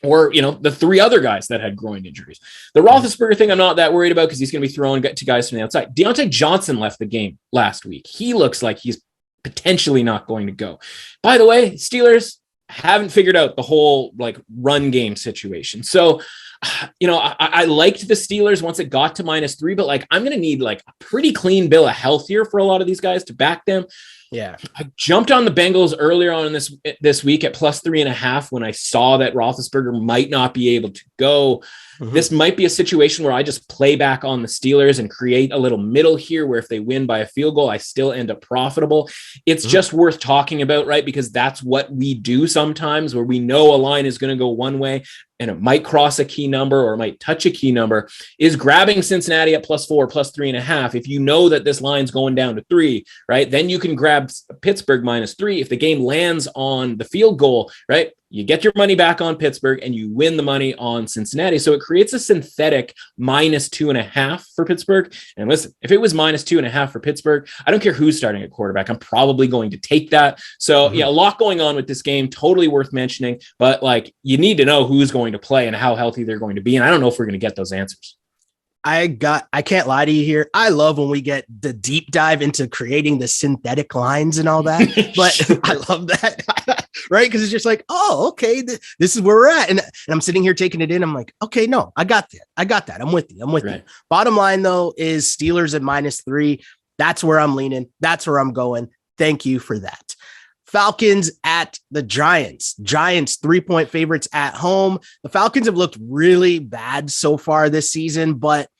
Or, the 3 other guys that had groin injuries. The Roethlisberger thing I'm not that worried about because he's going to be throwing to guys from the outside. Deontay Johnson left the game last week. He looks like he's potentially not going to go. By the way, Steelers haven't figured out the whole like run game situation. So, I liked the Steelers once it got to -3, but like, I'm going to need like a pretty clean bill of health here for a lot of these guys to back them. Yeah. I jumped on the Bengals earlier on in this week at +3.5 when I saw that Roethlisberger might not be able to go. This might be a situation where I just play back on the Steelers and create a little middle here where if they win by a field goal, I still end up profitable. It's just worth talking about, right? Because that's what we do sometimes where we know a line is going to go one way and it might cross a key number or it might touch a key number, is grabbing Cincinnati at +4, +3.5. If you know that this line's going down to 3, right, then you can grab Pittsburgh -3. If the game lands on the field goal, right, you get your money back on Pittsburgh and you win the money on Cincinnati. So it creates a synthetic -2.5 for Pittsburgh. And listen, if it was -2.5 for Pittsburgh, I don't care who's starting at quarterback. I'm probably going to take that. So a lot going on with this game, totally worth mentioning, but like you need to know who's going to play and how healthy they're going to be. And I don't know if we're going to get those answers. I can't lie to you here. I love when we get the deep dive into creating the synthetic lines and all that, but I love that, right? Because it's just like, oh, okay, this is where we're at. And I'm sitting here taking it in. I'm like, okay, no, I got that. I'm with you. Bottom line though, is Steelers at -3. That's where I'm leaning. That's where I'm going. Thank you for that. Falcons at the Giants. Giants 3-point favorites at home. The Falcons have looked really bad so far this season, but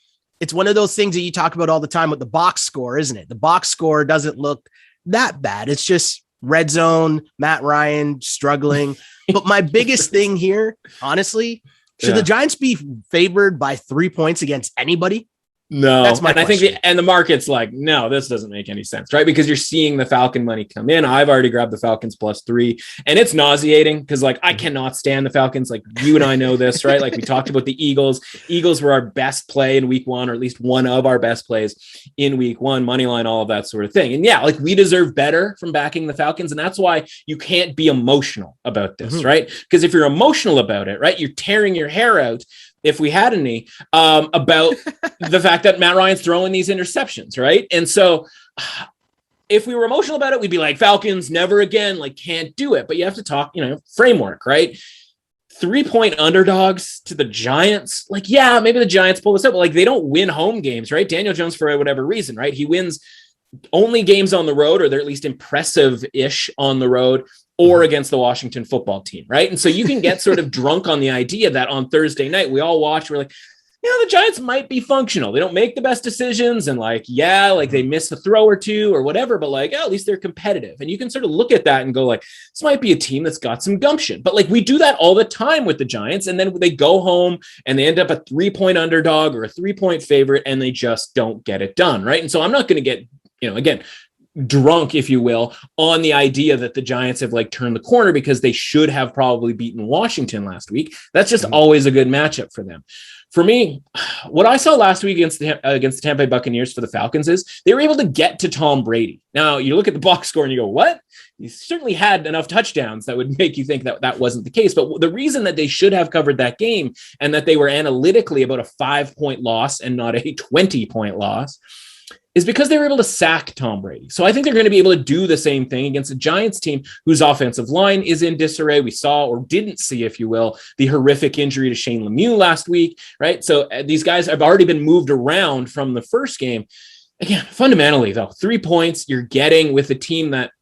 it's one of those things that you talk about all the time with the box score, isn't it? The box score doesn't look that bad. It's just red zone, Matt Ryan struggling. But my biggest thing here, honestly, should the Giants be favored by 3 points against anybody? No, that's my question. I think the market's like, no, this doesn't make any sense, right? Because you're seeing the Falcon money come in. I've already grabbed the Falcons +3, and it's nauseating because like I cannot stand the Falcons. Like you and I know this, right? Like we talked about the Eagles. Eagles were our best play in week 1, or at least one of our best plays in week 1, money line, all of that sort of thing. And yeah, like we deserve better from backing the Falcons, and that's why you can't be emotional about this, right? Because if you're emotional about it, right, you're tearing your hair out. If we had any, about the fact that Matt Ryan's throwing these interceptions, right? And so if we were emotional about it, we'd be like, Falcons, never again, like can't do it. But you have to talk, framework, right? 3-point underdogs to the Giants. Like, yeah, maybe the Giants pull this up, but like they don't win home games, right? Daniel Jones, for whatever reason, right? He wins only games on the road, or they're at least impressive-ish on the road, or against the Washington football team, right? And so you can get sort of drunk on the idea that on Thursday night, we all watch, we're like, the Giants might be functional. They don't make the best decisions and they miss a throw or two or whatever, but at least they're competitive. And you can sort of look at that and go this might be a team that's got some gumption. But we do that all the time with the Giants. And then they go home and they end up a 3-point underdog or a 3-point favorite and they just don't get it done. Right. And so I'm not going to get, again, drunk, if you will, on the idea that the Giants have turned the corner because they should have probably beaten Washington last week. That's just always a good matchup for them. For me, what I saw last week against the Tampa Bay Buccaneers for the Falcons is they were able to get to Tom Brady. Now, you look at the box score and you go, what? He certainly had enough touchdowns that would make you think that that wasn't the case. But the reason that they should have covered that game and that they were analytically about a 5-point loss and not a 20-point loss is because they were able to sack Tom Brady. So I think they're going to be able to do the same thing against a Giants team whose offensive line is in disarray. We saw, or didn't see, if you will, the horrific injury to Shane Lemieux last week, right? So these guys have already been moved around from the first game. Again, fundamentally, though, 3 points you're getting with a team that,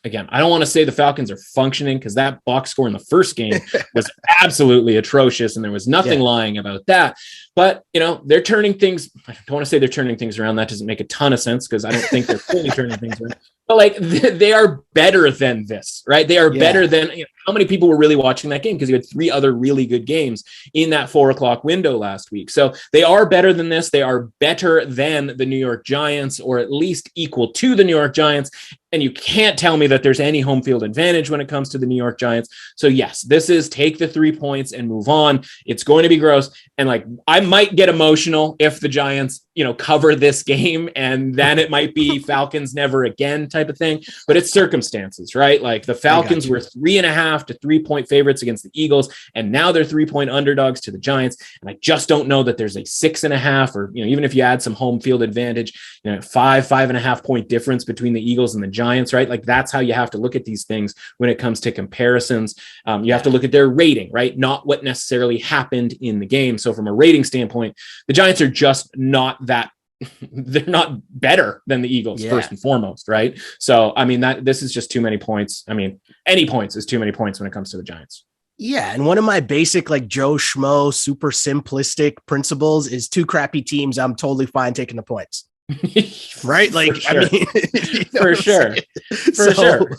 again, I don't want to say the Falcons are functioning because that box score in the first game was absolutely atrocious and there was nothing lying about that. But, they're turning things. I don't want to say they're turning things around. That doesn't make a ton of sense because I don't think they're fully turning things around. But they are better than this, right? They are better than how many people were really watching that game because you had 3 other really good games in that 4:00 window last week. So they are better than this. They are better than the New York Giants, or at least equal to the New York Giants. And you can't tell me that there's any home field advantage when it comes to the New York Giants. So yes, this is take the 3 points and move on. It's going to be gross. And I might get emotional if the Giants, cover this game, and then it might be Falcons never again type of thing, but it's circumstances, right? The Falcons were 3.5 to 3-point favorites against the Eagles, and now they're 3-point underdogs to the Giants. And I just don't know that there's a 6.5 or, even if you add some home field advantage, 5.5 point difference between the Eagles and the Giants, right? That's how you have to look at these things when it comes to comparisons. You have to look at their rating, right? Not what necessarily happened in the game. So from a rating standpoint, the Giants are just not that. They're not better than the Eagles, first and foremost, right? So, this is just too many points. Any points is too many points when it comes to the Giants. Yeah, and one of my basic Joe Schmo super simplistic principles is 2 crappy teams. I'm totally fine taking the points. Right? For sure.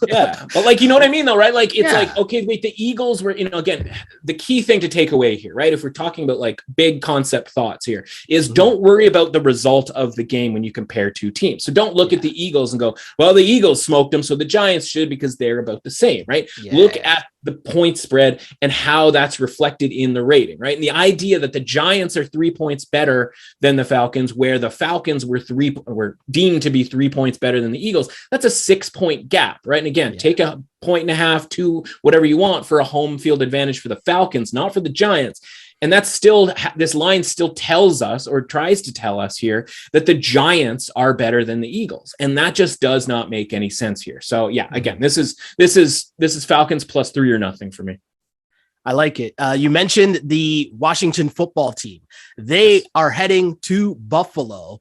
Yeah. But you know what I mean though, right? It's okay, wait, the Eagles were, again, the key thing to take away here, right? If we're talking about big concept thoughts here is don't worry about the result of the game when you compare 2 teams. So don't look at the Eagles and go, well, the Eagles smoked them, so the Giants should because they're about the same, right? Look at the point spread and how that's reflected in the rating, right? And the idea that the Giants are 3 points better than the Falcons, where the Falcons were deemed to be 3 points better than the Eagles, that's a 6-point gap, right? And again, take a 1.5, 2, whatever you want for a home field advantage for the Falcons, not for the Giants. And that's still, this line still tells us, or tries to tell us here, that the Giants are better than the Eagles. And that just does not make any sense here. So yeah, again, this is Falcons plus 3 or nothing for me. I like it. You mentioned the Washington football team. They are heading to Buffalo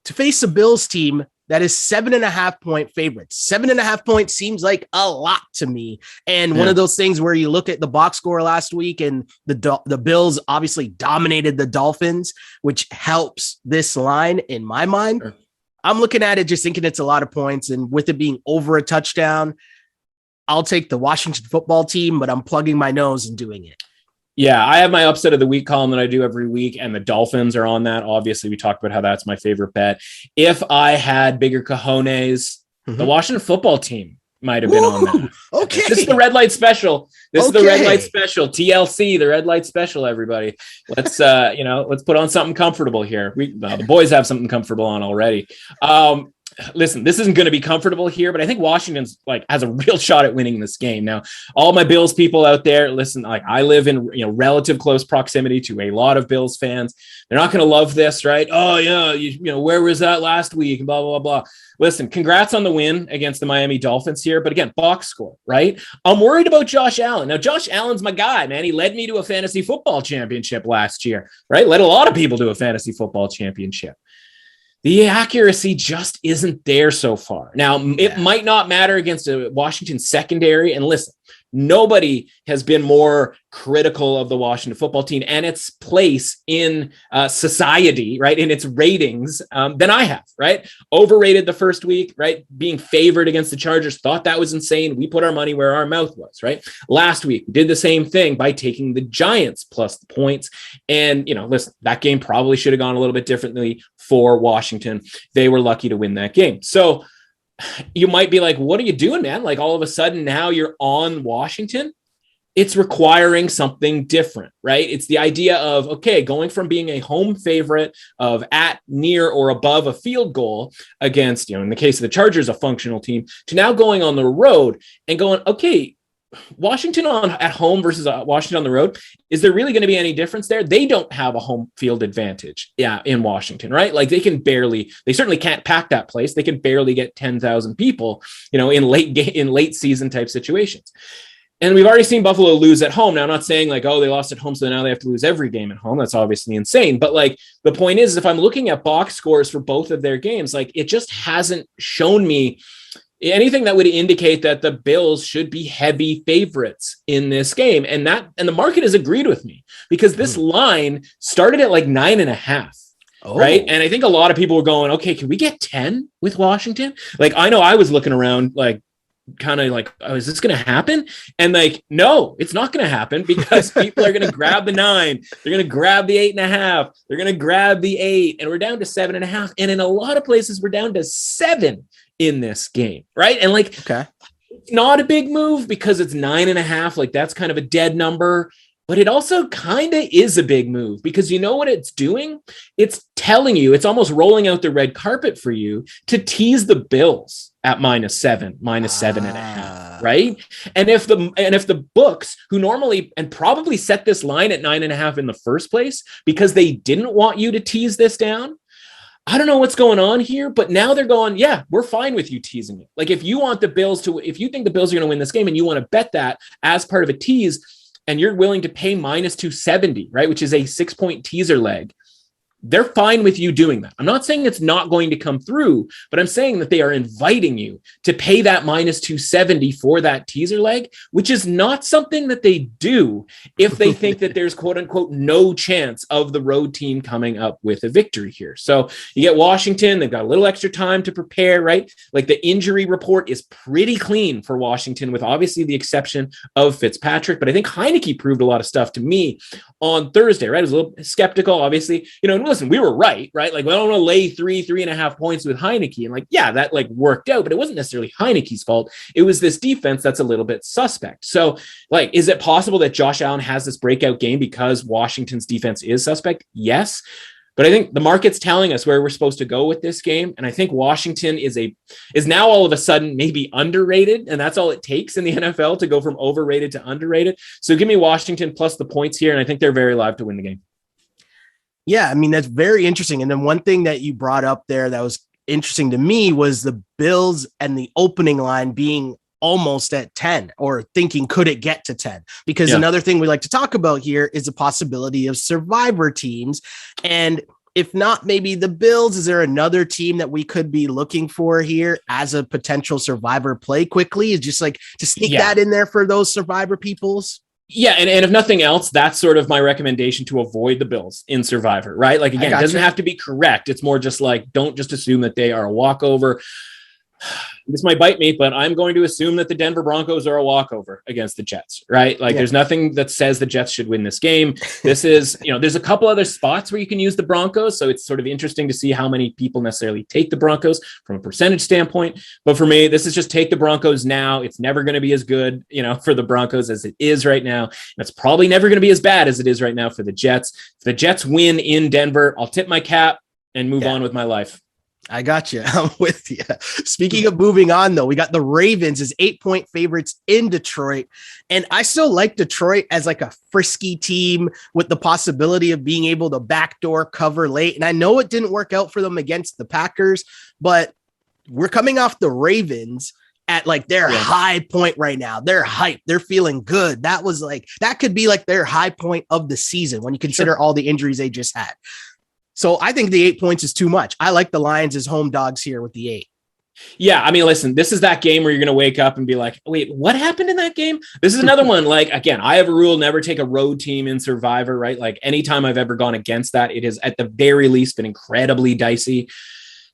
to face a Bills team that is 7.5 point favorites. 7.5 points seems like a lot to me. And one of those things where you look at the box score last week and the Bills obviously dominated the Dolphins, which helps this line in my mind. Sure. I'm looking at it just thinking it's a lot of points. And with it being over a touchdown, I'll take the Washington football team, but I'm plugging my nose and doing it. Yeah, I have my upset of the week column that I do every week, and the Dolphins are on that. Obviously, we talked about how that's my favorite bet. If I had bigger cojones, the Washington footbut team might have been on that. Okay. This is the red light special. This is the red light special. TLC, the red light special, everybody. Let's put on something comfortable here. The boys have something comfortable on already. Listen, this isn't going to be comfortable here, but I think Washington's has a real shot at winning this game. Now, all my Bills people out there, listen, I live in relative close proximity to a lot of Bills fans. They're not going to love this, right? Oh yeah, where was that last week? Blah blah blah. Listen, congrats on the win against the Miami Dolphins here, but again, box score, right? I'm worried about Josh Allen. Now, Josh Allen's my guy, man. He led me to a fantasy football championship last year, right? Led a lot of people to a fantasy football championship. The accuracy just isn't there so far. Now, it might not matter against a Washington secondary. And listen, nobody has been more critical of the Washington football team and its place in society, right, in its ratings than I have, right? Overrated the first week, right? Being favored against the Chargers, thought that was insane. We put our money where our mouth was, right? Last week, did the same thing by taking the Giants plus the points. And, listen, that game probably should have gone a little bit differently for Washington. They were lucky to win that game. So you might be like, what are you doing, man? Like all of a sudden now you're on Washington. It's requiring something different, right? It's the idea of, okay, going from being a home favorite of at, near, or above a field goal against, in the case of the Chargers, a functional team, to now going on the road and going, okay, Washington at home versus Washington on the road. Is there really going to be any difference there? They don't have a home field advantage. Yeah. In Washington, right? Like they certainly can't pack that place. They can barely get 10,000 people, in late season type situations. And we've already seen Buffalo lose at home. Now, I'm not saying like, oh, they lost at home, so now they have to lose every game at home. That's obviously insane. But like the point is, if I'm looking at box scores for both of their games, like it just hasn't shown me anything that would indicate that the Bills should be heavy favorites in this game. And the market has agreed with me because this line started at like 9.5. Oh. Right. And I think a lot of people were going, okay, can we get 10 with Washington? Like, I know I was looking around like, kind of like, oh, is this going to happen? And like, no, it's not going to happen because people are going to grab the 9. They're going to grab the 8.5. They're going to grab the 8. And we're down to 7.5. And in a lot of places, we're down to 7 in this game. Right. And like, okay, it's not a big move because it's 9.5. Like that's kind of a dead number. But it also kind of is a big move because you know what it's doing? It's telling you, it's almost rolling out the red carpet for you to tease the Bills at -7, -7.5, right? And if the books, who normally and probably set this line at 9.5 in the first place because they didn't want you to tease this down, I don't know what's going on here, but now they're going, yeah, we're fine with you teasing it. Like if you think the Bills are going to win this game and you want to bet that as part of a tease, and you're willing to pay -270, right, which is a 6-point teaser leg, they're fine with you doing that. I'm not saying it's not going to come through, but I'm saying that they are inviting you to pay that -270 for that teaser leg, which is not something that they do if they think that there's quote unquote no chance of the road team coming up with a victory here. So you get Washington, they've got a little extra time to prepare, right? Like the injury report is pretty clean for Washington with obviously the exception of Fitzpatrick, but I think Heineke proved a lot of stuff to me on Thursday, right? I was a little skeptical, obviously, and listen, we were right? Like, we don't want to lay 3.5 points with Heineke. And like, yeah, that like worked out, but it wasn't necessarily Heineke's fault. It was this defense that's a little bit suspect. So like, is it possible that Josh Allen has this breakout game because Washington's defense is suspect? Yes. But I think the market's telling us where we're supposed to go with this game. And I think Washington is now all of a sudden maybe underrated. And that's all it takes in the NFL to go from overrated to underrated. So give me Washington plus the points here. And I think they're very live to win the game. Yeah, I mean, that's very interesting. And then one thing that you brought up there that was interesting to me was the Bills and the opening line being almost at 10 or thinking, could it get to 10? Because another thing we like to talk about here is the possibility of survivor teams. And if not, maybe the Bills, is there another team that we could be looking for here as a potential survivor play quickly? Is just like to sneak that in there for those survivor peoples? Yeah, and if nothing else, that's sort of my recommendation to avoid the Bills in Survivor, right? Like, again, it doesn't have to be correct. It's more just like, don't just assume that they are a walkover. This might bite me, but I'm going to assume that the Denver Broncos are a walkover against the Jets, right? Like there's nothing that says the Jets should win this game. This is, there's a couple other spots where you can use the Broncos. So it's sort of interesting to see how many people necessarily take the Broncos from a percentage standpoint. But for me, this is just take the Broncos now. It's never going to be as good, for the Broncos as it is right now. And it's probably never going to be as bad as it is right now for the Jets. If the Jets win in Denver, I'll tip my cap and move on with my life. I got you. I'm with you. Speaking of moving on, though, we got the Ravens as 8-point favorites in Detroit. And I still like Detroit as like a frisky team with the possibility of being able to backdoor cover late. And I know it didn't work out for them against the Packers, but we're coming off the Ravens at like their high point right now. They're hyped. They're feeling good. That could be like their high point of the season when you consider all the injuries they just had. So I think the 8 points is too much. I like the Lions as home dogs here with the 8. Yeah, I mean, listen, this is that game where you're going to wake up and be like, wait, what happened in that game? This is another one. Like, again, I have a rule, never take a road team in Survivor, right? Like anytime I've ever gone against that, it has at the very least been incredibly dicey.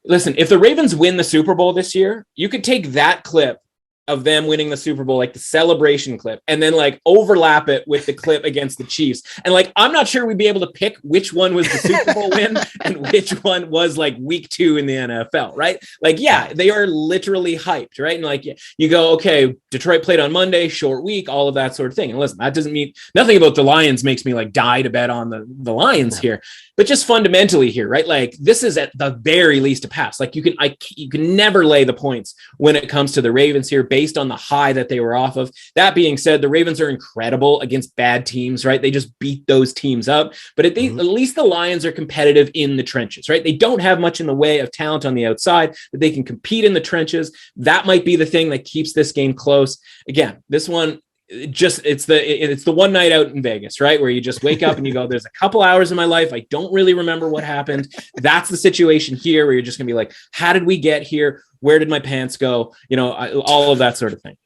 Listen, if the Ravens win the Super Bowl this year, you could take that clip of them winning the Super Bowl, like the celebration clip, and then like overlap it with the clip against the Chiefs. And like, I'm not sure we'd be able to pick which one was the Super Bowl win and which one was like week 2 in the NFL, right? Like, yeah, they are literally hyped, right? And like, you go, okay, Detroit played on Monday, short week, all of that sort of thing. And listen, that doesn't mean nothing about the Lions makes me like die to bet on the Lions here, but just fundamentally here, right? Like this is at the very least a pass. Like you can never lay the points when it comes to the Ravens here, based on the high that they were off of. That being said, the Ravens are incredible against bad teams, right? They just beat those teams up. But at least the Lions are competitive in the trenches, right? They don't have much in the way of talent on the outside, but they can compete in the trenches. That might be the thing that keeps this game close. Again, this one, it's the one night out in Vegas, right? Where you just wake up and you go, there's a couple hours in my life I don't really remember what happened. That's the situation here where you're just gonna be like, how did we get here? Where did my pants go? You know, all of that sort of thing.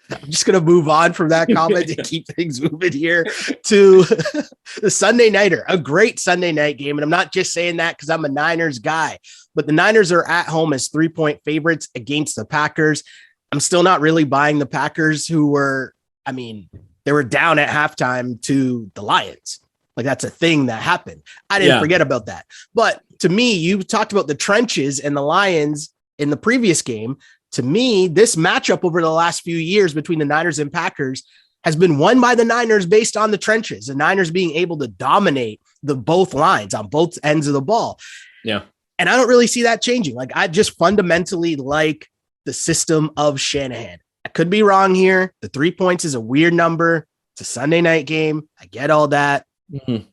I'm just going to move on from that comment to keep things moving here to the Sunday nighter, a great Sunday night game. And I'm not just saying that because I'm a Niners guy, but the Niners are at home as 3-point favorites against the Packers. I'm still not really buying the Packers, who were, I mean, they were down at halftime to the Lions. Like that's a thing that happened. I didn't forget about that. But to me, you talked about the trenches and the Lions in the previous game. To me, this matchup over the last few years between the Niners and Packers has been won by the Niners based on the trenches. The Niners being able to dominate the both lines on both ends of the ball. Yeah. And I don't really see that changing. Like I just fundamentally like the system of Shanahan. I could be wrong here. The 3 points is a weird number. It's a Sunday night game. I get all that. Mm-hmm.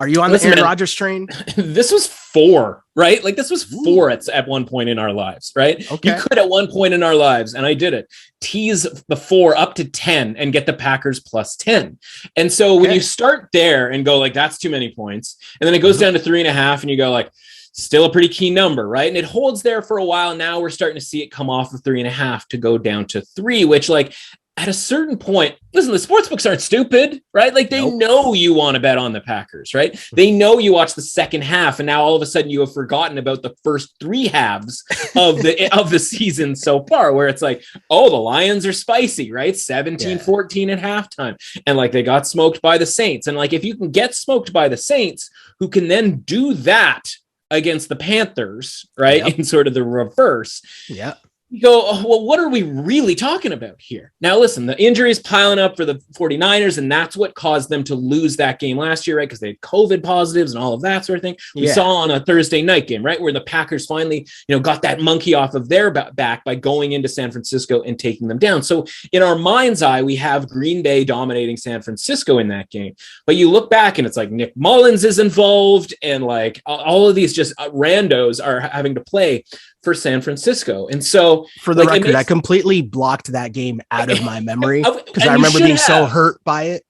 Are you on the Aaron Rodgers train? This was 4, right? Like this was 4 at one point in our lives, right? Okay. You could at one point in our lives, and I did it, tease the 4 up to 10 and get the Packers plus 10. And so when you start there and go like, that's too many points, and then it goes down to 3.5 and you go like, still a pretty key number, right? And it holds there for a while. Now we're starting to see it come off of 3.5 to go down to 3, which like, at a certain point, listen, the sportsbooks aren't stupid, right? Like they know you want to bet on the Packers, right? They know you watch the second half, and now all of a sudden you have forgotten about the first 3 halves of the season so far, where it's like, oh, the Lions are spicy, right? 17-14 at halftime. And like they got smoked by the Saints. And like if you can get smoked by the Saints, who can then do that against the Panthers, right? In sort of the reverse. Yeah. You go, oh, well, what are we really talking about here? Now, listen, the injuries piling up for the 49ers, and that's what caused them to lose that game last year, right? Because they had COVID positives and all of that sort of thing. We saw on a Thursday night game, right, where the Packers finally, got that monkey off of their back by going into San Francisco and taking them down. So in our mind's eye, we have Green Bay dominating San Francisco in that game. But you look back and it's like Nick Mullins is involved, and like all of these just randos are having to play for San Francisco. And so for the record, I completely blocked that game out of my memory because I remember being so hurt by it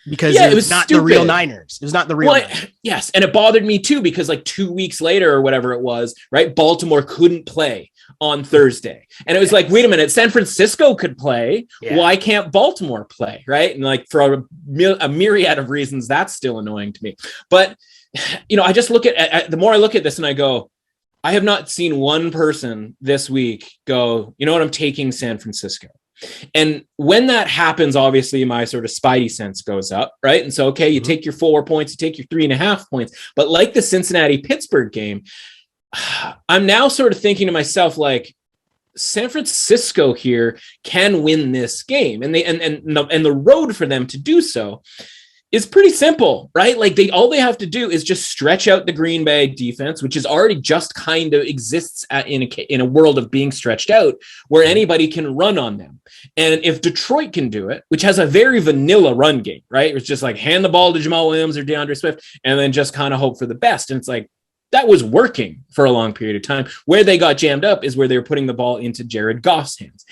because it was not stupid. The real Niners. It was not the real Niners. Yes. And it bothered me too, because like 2 weeks later or whatever it was, right, Baltimore couldn't play on Thursday. And it was like, wait a minute, San Francisco could play. Yeah. Why can't Baltimore play? Right. And like for a myriad of reasons, that's still annoying to me. But, I just look at the more I look at this and I go, I have not seen one person this week go, you know what, I'm taking San Francisco. And when that happens, obviously my sort of spidey sense goes up, right? And so, okay, you take your 4 points, you take your 3.5 points, but like the Cincinnati-Pittsburgh game, I'm now sort of thinking to myself, like, San Francisco here can win this game, and the road for them to do so is pretty simple, right? Like all they have to do is just stretch out the Green Bay defense, which is already just kind of exists in a world of being stretched out, where anybody can run on them. And if Detroit can do it, which has a very vanilla run game, right? It's just like hand the ball to Jamal Williams or DeAndre Swift, and then just kind of hope for the best. And it's like, that was working for a long period of time. Where they got jammed up is where they were putting the ball into Jared Goff's hands.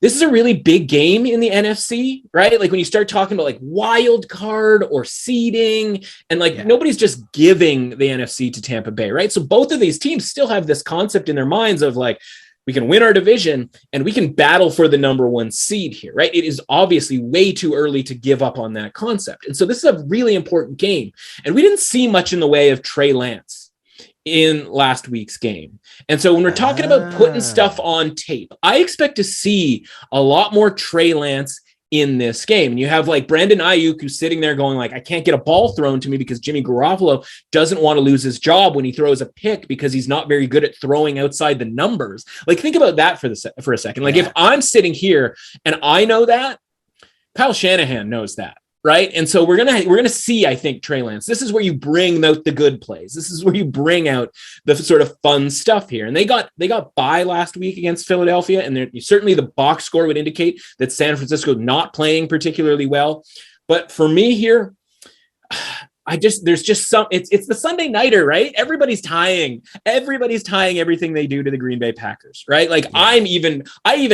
this is a really big game in the NFC, right? Like when you start talking about like wild card or seeding, and like nobody's just giving the NFC to Tampa Bay, right? So both of these teams still have this concept in their minds of like, we can win our division and we can battle for the number 1 seed here, right? It is obviously way too early to give up on that concept. And so this is a really important game. And we didn't see much in the way of Trey Lance in last week's game. And so when we're talking about putting stuff on tape, I expect to see a lot more Trey Lance in this game. And you have like Brandon Ayuk who's sitting there going like, I can't get a ball thrown to me because Jimmy Garoppolo doesn't want to lose his job when he throws a pick because he's not very good at throwing outside the numbers. Like think about that for a second. Like if I'm sitting here and I know that, Kyle Shanahan knows that. Right. And so we're gonna see, I think, Trey Lance. This is where you bring out the good plays. This is where you bring out the sort of fun stuff here. And they got by last week against Philadelphia, and certainly the box score would indicate that San Francisco not playing particularly well. But for me here, there's just some. It's the Sunday nighter, right? Everybody's tying everything they do to the Green Bay Packers, right? Like I even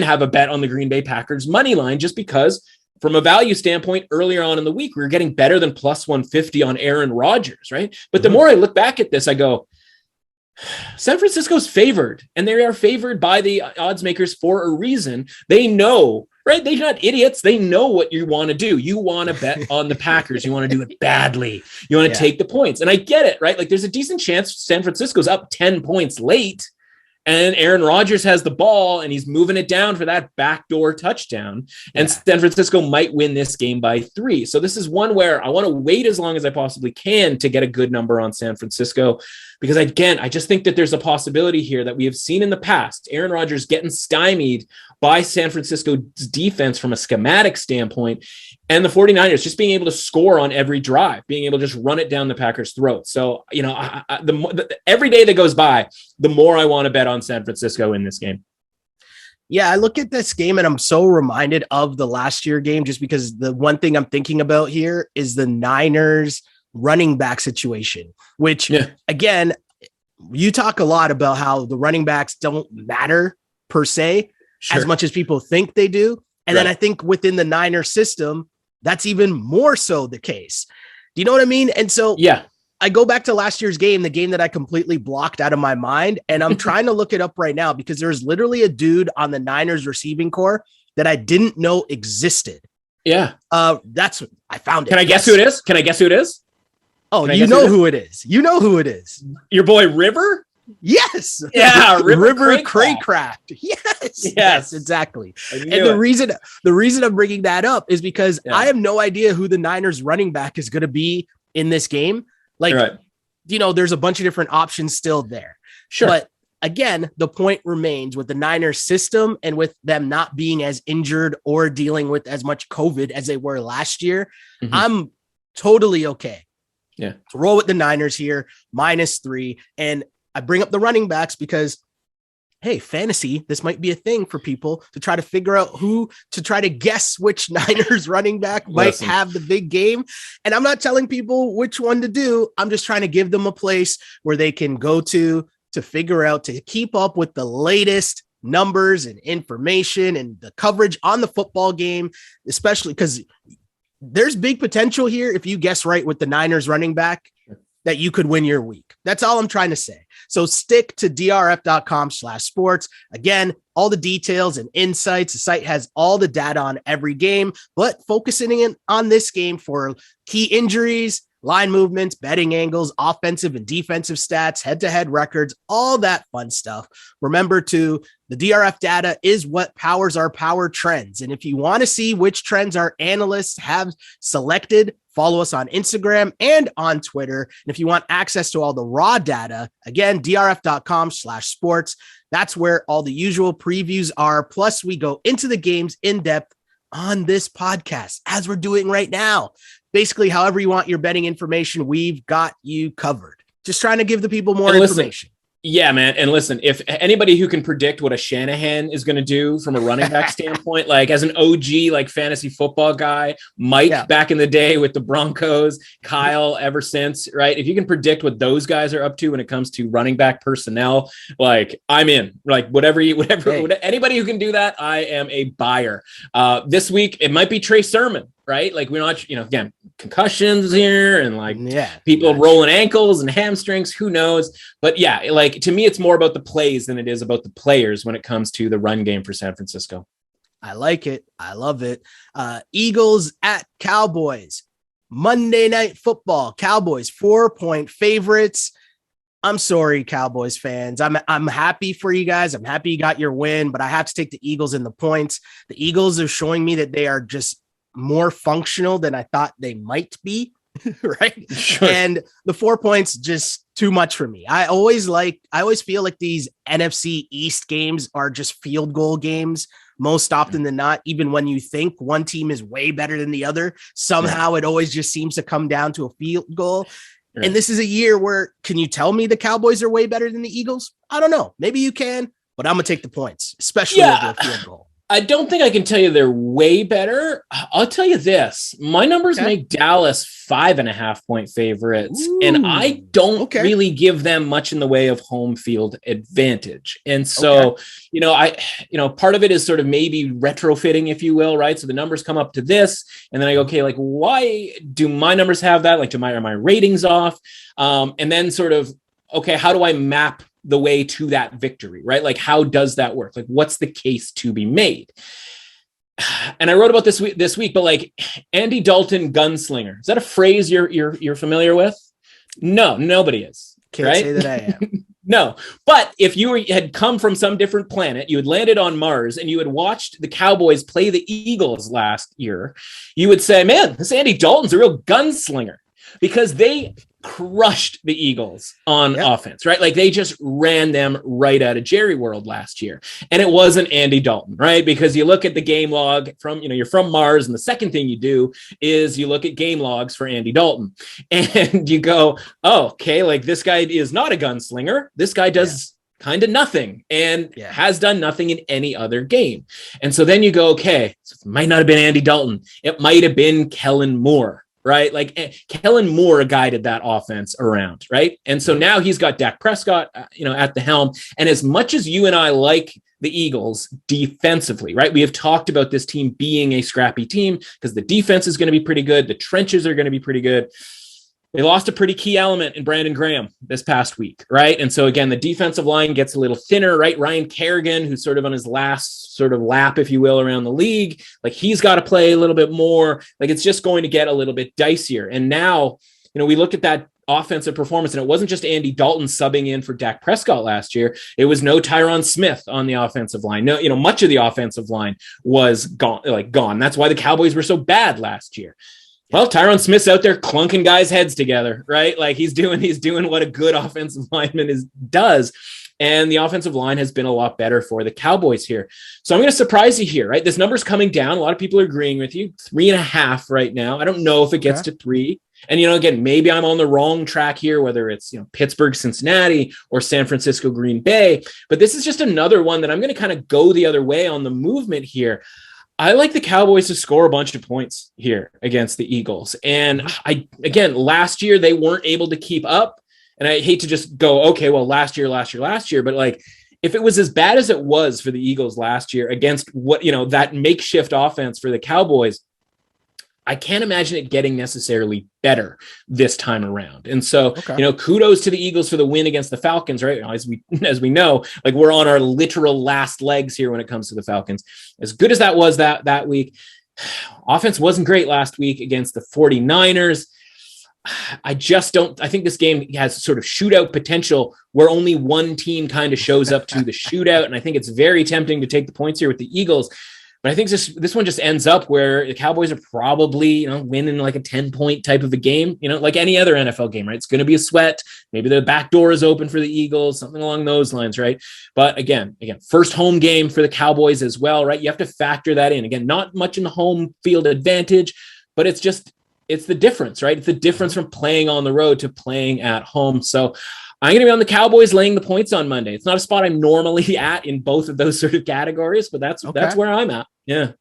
have a bet on the Green Bay Packers money line just because. From a value standpoint, earlier on in the week, we were getting better than plus 150 on Aaron Rodgers, right? But the more I look back at this, I go, San Francisco's favored, and they are favored by the odds makers for a reason. They know, right? They're not idiots. They know what you want to do. You want to bet on the Packers. You want to do it badly. You want to take the points. And I get it, right? Like there's a decent chance San Francisco's up 10 points late, and Aaron Rodgers has the ball and he's moving it down for that backdoor touchdown. And San Francisco might win this game by 3. So this is one where I want to wait as long as I possibly can to get a good number on San Francisco. Because again, I just think that there's a possibility here that we have seen in the past, Aaron Rodgers getting stymied by San Francisco's defense from a schematic standpoint, and the 49ers just being able to score on every drive, being able to just run it down the Packers' throat. So, you know, every day that goes by, the more I want to bet on San Francisco in this game. Yeah, I look at this game and I'm so reminded of the last year game just because the one thing I'm thinking about here is the Niners running back situation, which again, you talk a lot about how the running backs don't matter per se as much as people think they do. And then I think within the Niners system, that's even more so the case. Do you know what I mean? And so I go back to last year's game, the game that I completely blocked out of my mind. And I'm trying to look it up right now because there's literally a dude on the Niners receiving core that I didn't know existed. I found it. Can I guess who it is? Oh, you know who it is. You know who it is. Your boy River? Yes. Yeah. River Craycraft. Yes, exactly. And the reason I'm bringing that up is because I have no idea who the Niners running back is going to be in this game. Like, you know, there's a bunch of different options still there. Sure. But again, the point remains with the Niners system and with them not being as injured or dealing with as much COVID as they were last year. I'm totally okay. To roll with the Niners here, -3. And I bring up the running backs because, hey, fantasy, this might be a thing for people to try to figure out who to try to guess which Niners running back might have the big game. And I'm not telling people which one to do. I'm just trying to give them a place where they can go to figure out, to keep up with the latest numbers and information and the coverage on the football game, especially because there's big potential here. If you guess right with the Niners running back, that you could win your week. That's all I'm trying to say. So stick to drf.com/sports. Again, all the details and insights. The site has all the data on every game, but focusing in on this game for key injuries, line movements, betting angles, offensive and defensive stats, head-to-head records, all that fun stuff. Remember the DRF data is what powers our power trends. And if you want to see which trends our analysts have selected, follow us on Instagram and on Twitter. And if you want access to all the raw data, again, drf.com/sports. That's where all the usual previews are. Plus, we go into the games in depth on this podcast, as we're doing right now. Basically, however you want your betting information, we've got you covered. Just trying to give the people more information. Yeah, man. And listen, if anybody who can predict what a Shanahan is going to do from a running back standpoint, like as an OG, like fantasy football guy, Mike back in the day with the Broncos, Kyle ever since, right? If you can predict what those guys are up to when it comes to running back personnel, like I'm in, like anybody who can do that, I am a buyer. This week, it might be Trey Sermon. Right? Like we're not, again, concussions here and like people rolling ankles and hamstrings, who knows? But yeah, like to me, it's more about the plays than it is about the players when it comes to the run game for San Francisco. I like it. I love it. Eagles at Cowboys. Monday Night Football. Cowboys 4-point favorites. I'm sorry, Cowboys fans. I'm happy for you guys. I'm happy you got your win, but I have to take the Eagles in the points. The Eagles are showing me that they are just more functional than I thought they might be. Right. Sure. And the 4 points, just too much for me. I always feel like these NFC East games are just field goal games most often than not. Even when you think one team is way better than the other, somehow it always just seems to come down to a field goal. Right. And this is a year where, can you tell me the Cowboys are way better than the Eagles? I don't know. Maybe you can, but I'm going to take the points, especially over a field goal. I don't think I can tell you they're way better. I'll tell you this. My numbers make Dallas 5.5-point favorites. Ooh, and I don't really give them much in the way of home field advantage. And so, part of it is sort of maybe retrofitting, if you will, right? So the numbers come up to this, and then I go, okay, like why do my numbers have that? Like, are my ratings off? And then sort of, okay, how do I map the way to that victory, right? Like, how does that work? Like, what's the case to be made? And I wrote about this week, but like Andy Dalton gunslinger, is that a phrase you're familiar with? No, nobody is. Can't say that I am. No, but if you had come from some different planet, you had landed on Mars and you had watched the Cowboys play the Eagles last year, you would say, man, this Andy Dalton's a real gunslinger, because they crushed the Eagles on offense, right? Like they just ran them right out of Jerry World last year. And it wasn't Andy Dalton, right? Because you look at the game log from, you're from Mars, and the second thing you do is you look at game logs for Andy Dalton and you go, oh, okay, like this guy is not a gunslinger. This guy does kind of nothing and has done nothing in any other game. And so then you go, okay, so it might not have been Andy Dalton. It might have been Kellen Moore. Right? Like Kellen Moore guided that offense around, right? And so now he's got Dak Prescott, at the helm. And as much as you and I like the Eagles defensively, right? We have talked about this team being a scrappy team because the defense is going to be pretty good. The trenches are going to be pretty good. They lost a pretty key element in Brandon Graham this past week, right? And so again, the defensive line gets a little thinner, right? Ryan Kerrigan, who's sort of on his last sort of lap, if you will, around the league, like he's got to play a little bit more. Like it's just going to get a little bit dicier. And now, we look at that offensive performance, and it wasn't just Andy Dalton subbing in for Dak Prescott last year. It was no Tyron Smith on the offensive line. No, much of the offensive line was gone. That's why the Cowboys were so bad last year. Well, Tyron Smith's out there clunking guys' heads together, right? Like he's doing what a good offensive lineman does. And the offensive line has been a lot better for the Cowboys here. So I'm going to surprise you here, right? This number's coming down. A lot of people are agreeing with you. 3.5 right now. I don't know if it gets to 3. And, again, maybe I'm on the wrong track here, whether it's, Pittsburgh, Cincinnati, or San Francisco, Green Bay. But this is just another one that I'm going to kind of go the other way on the movement here. I like the Cowboys to score a bunch of points here against the Eagles. And last year they weren't able to keep up. And I hate to just go, okay, well, last year. But like, if it was as bad as it was for the Eagles last year against what, that makeshift offense for the Cowboys, I can't imagine it getting necessarily better this time around. And so, kudos to the Eagles for the win against the Falcons, right? As we know, like we're on our literal last legs here when it comes to the Falcons. As good as that was that week, offense wasn't great last week against the 49ers. I think this game has sort of shootout potential where only one team kind of shows up to the shootout. And I think it's very tempting to take the points here with the Eagles. But I think this one just ends up where the Cowboys are probably, winning like a 10-point type of a game, like any other NFL game, right? It's going to be a sweat. Maybe the back door is open for the Eagles, something along those lines, right? But again, first home game for the Cowboys as well, right? You have to factor that in. Again, not much in the home field advantage, but it's just it's the difference, right? It's the difference from playing on the road to playing at home. So I'm going to be on the Cowboys laying the points on Monday. It's not a spot I'm normally at in both of those sort of categories, but that's where I'm at. Yeah.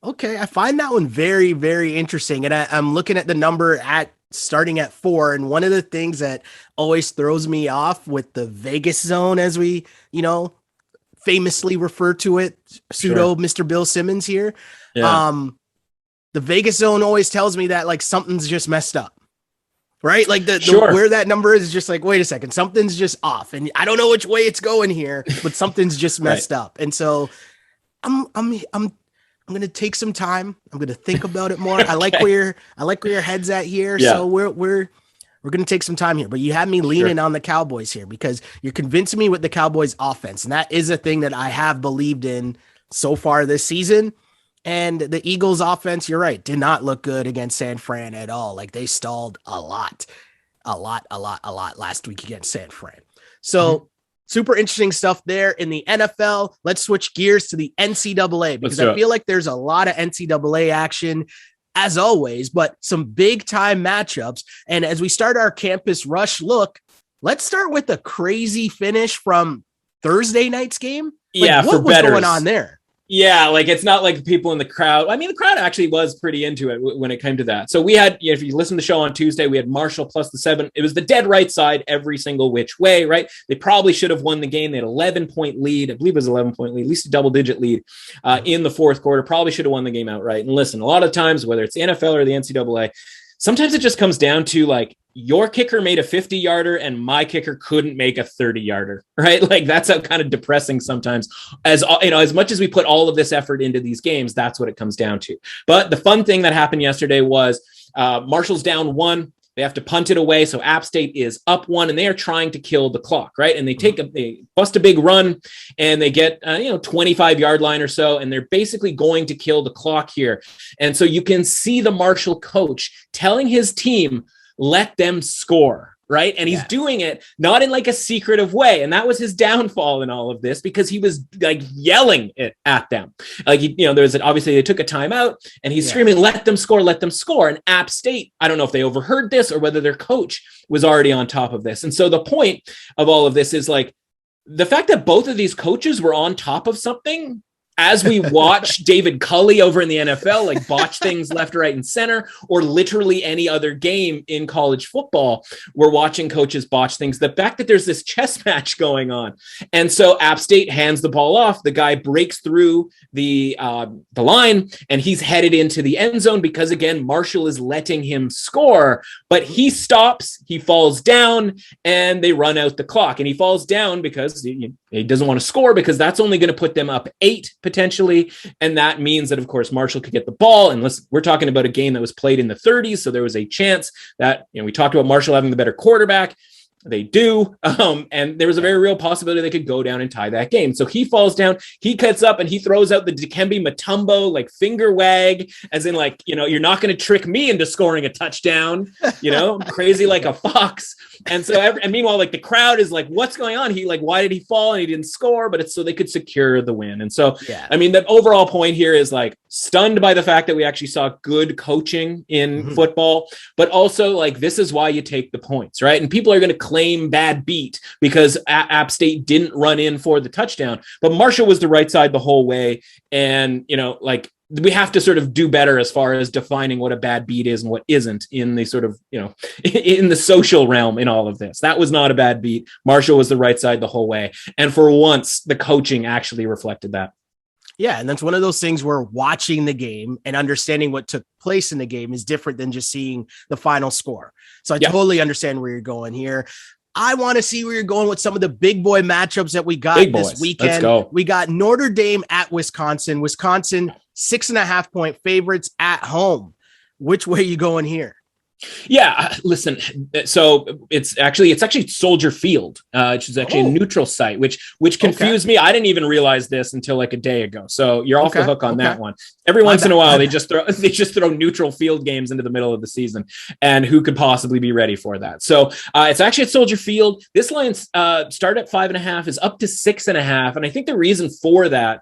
Okay. I find that one very, very interesting. And I'm looking at the number at starting at 4. And one of the things that always throws me off with the Vegas zone, as we, famously refer to it, pseudo Mr. Bill Simmons here. Yeah. The Vegas zone always tells me that like something's just messed up. Right? Like the where that number is just like, wait a second, something's just off. And I don't know which way it's going here, but something's just messed up. And so I'm going to take some time. I'm going to think about it more. Okay. I like where your head's at here. Yeah. So we're going to take some time here, but you have me leaning on the Cowboys here because you're convincing me with the Cowboys offense. And that is a thing that I have believed in so far this season. And the Eagles offense, you're right, did not look good against San Fran at all. Like they stalled a lot last week against San Fran. So super interesting stuff there in the NFL. Let's switch gears to the NCAA because I feel like there's a lot of NCAA action as always, but some big time matchups. And as we start our campus rush look, let's start with a crazy finish from Thursday night's game. What was going on there? Yeah, like it's not like people in the crowd. I mean, the crowd actually was pretty into it when it came to that. So we had, if you listen to the show on Tuesday, we had Marshall plus the 7. It was the dead right side every single which way, right? They probably should have won the game. They had 11-point lead. I believe it was 11-point lead, at least a double-digit lead in the fourth quarter. Probably should have won the game outright. And listen, a lot of times, whether it's the NFL or the NCAA, sometimes it just comes down to like your kicker made a 50-yarder and my kicker couldn't make a 30-yarder, right? Like that's how kind of depressing sometimes. As much as we put all of this effort into these games, that's what it comes down to. But the fun thing that happened yesterday was Marshall's down 1. They have to punt it away. So App State is up 1 and they are trying to kill the clock, right? And they bust a big run and they get, 25-yard line or so. And they're basically going to kill the clock here. And so you can see the Marshall coach telling his team, let them score. Right. And he's doing it not in like a secretive way. And that was his downfall in all of this because he was like yelling it at them. Like, obviously they took a timeout and he's screaming, let them score, let them score. And App State, I don't know if they overheard this or whether their coach was already on top of this. And so the point of all of this is like the fact that both of these coaches were on top of something as we watch David Culley over in the NFL, like botch things left, right, and center, or literally any other game in college football, we're watching coaches botch things. The fact that there's this chess match going on. And so App State hands the ball off. The guy breaks through the line and he's headed into the end zone because, again, Marshall is letting him score, but he stops, he falls down, and they run out the clock. And he falls down because he doesn't want to score because that's only going to put them up 8 potentially. And that means that, of course, Marshall could get the ball. And we're talking about a game that was played in the 30s. So there was a chance that, we talked about Marshall having the better quarterback. They do. And there was a very real possibility they could go down and tie that game. So he falls down, he cuts up and he throws out the Dikembe Mutombo, like finger wag, as in like, you're not going to trick me into scoring a touchdown, crazy like a fox. And so, and meanwhile, like the crowd is like, what's going on? He like, why did he fall? And he didn't score, but it's so they could secure the win. And so, I mean, the overall point here is like stunned by the fact that we actually saw good coaching in football, but also like, this is why you take the points, right? And people are going to claim bad beat because App State didn't run in for the touchdown, but Marshall was the right side the whole way. And, like, we have to sort of do better as far as defining what a bad beat is and what isn't in the sort of, in the social realm in all of this. That was not a bad beat. Marshall was the right side the whole way. And for once, the coaching actually reflected that. Yeah, and that's one of those things where watching the game and understanding what took place in the game is different than just seeing the final score. So I totally understand where you're going here. I want to see where you're going with some of the big boy matchups that we got this weekend. Let's go. We got Notre Dame at Wisconsin. Wisconsin 6.5-point favorites at home. Which way are you going here? Yeah, listen. So it's actually Soldier Field, which is actually a neutral site, which confused me. I didn't even realize this until like a day ago. So you're off the hook on that one. Every once in a while, they just throw neutral field games into the middle of the season, and who could possibly be ready for that? So it's actually at Soldier Field. This line start at 5.5 is up to 6.5, and I think the reason for that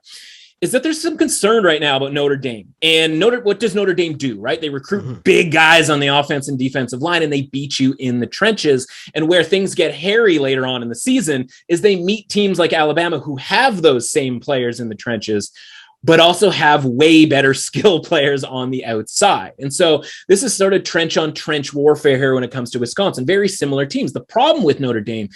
is that there's some concern right now about Notre Dame. And what does Notre Dame do, right? They recruit big guys on the offense and defensive line, and they beat you in the trenches. And where things get hairy later on in the season is they meet teams like Alabama who have those same players in the trenches, but also have way better skill players on the outside. And so this is sort of trench on trench warfare here when it comes to Wisconsin. Very similar teams. The problem with Notre Dame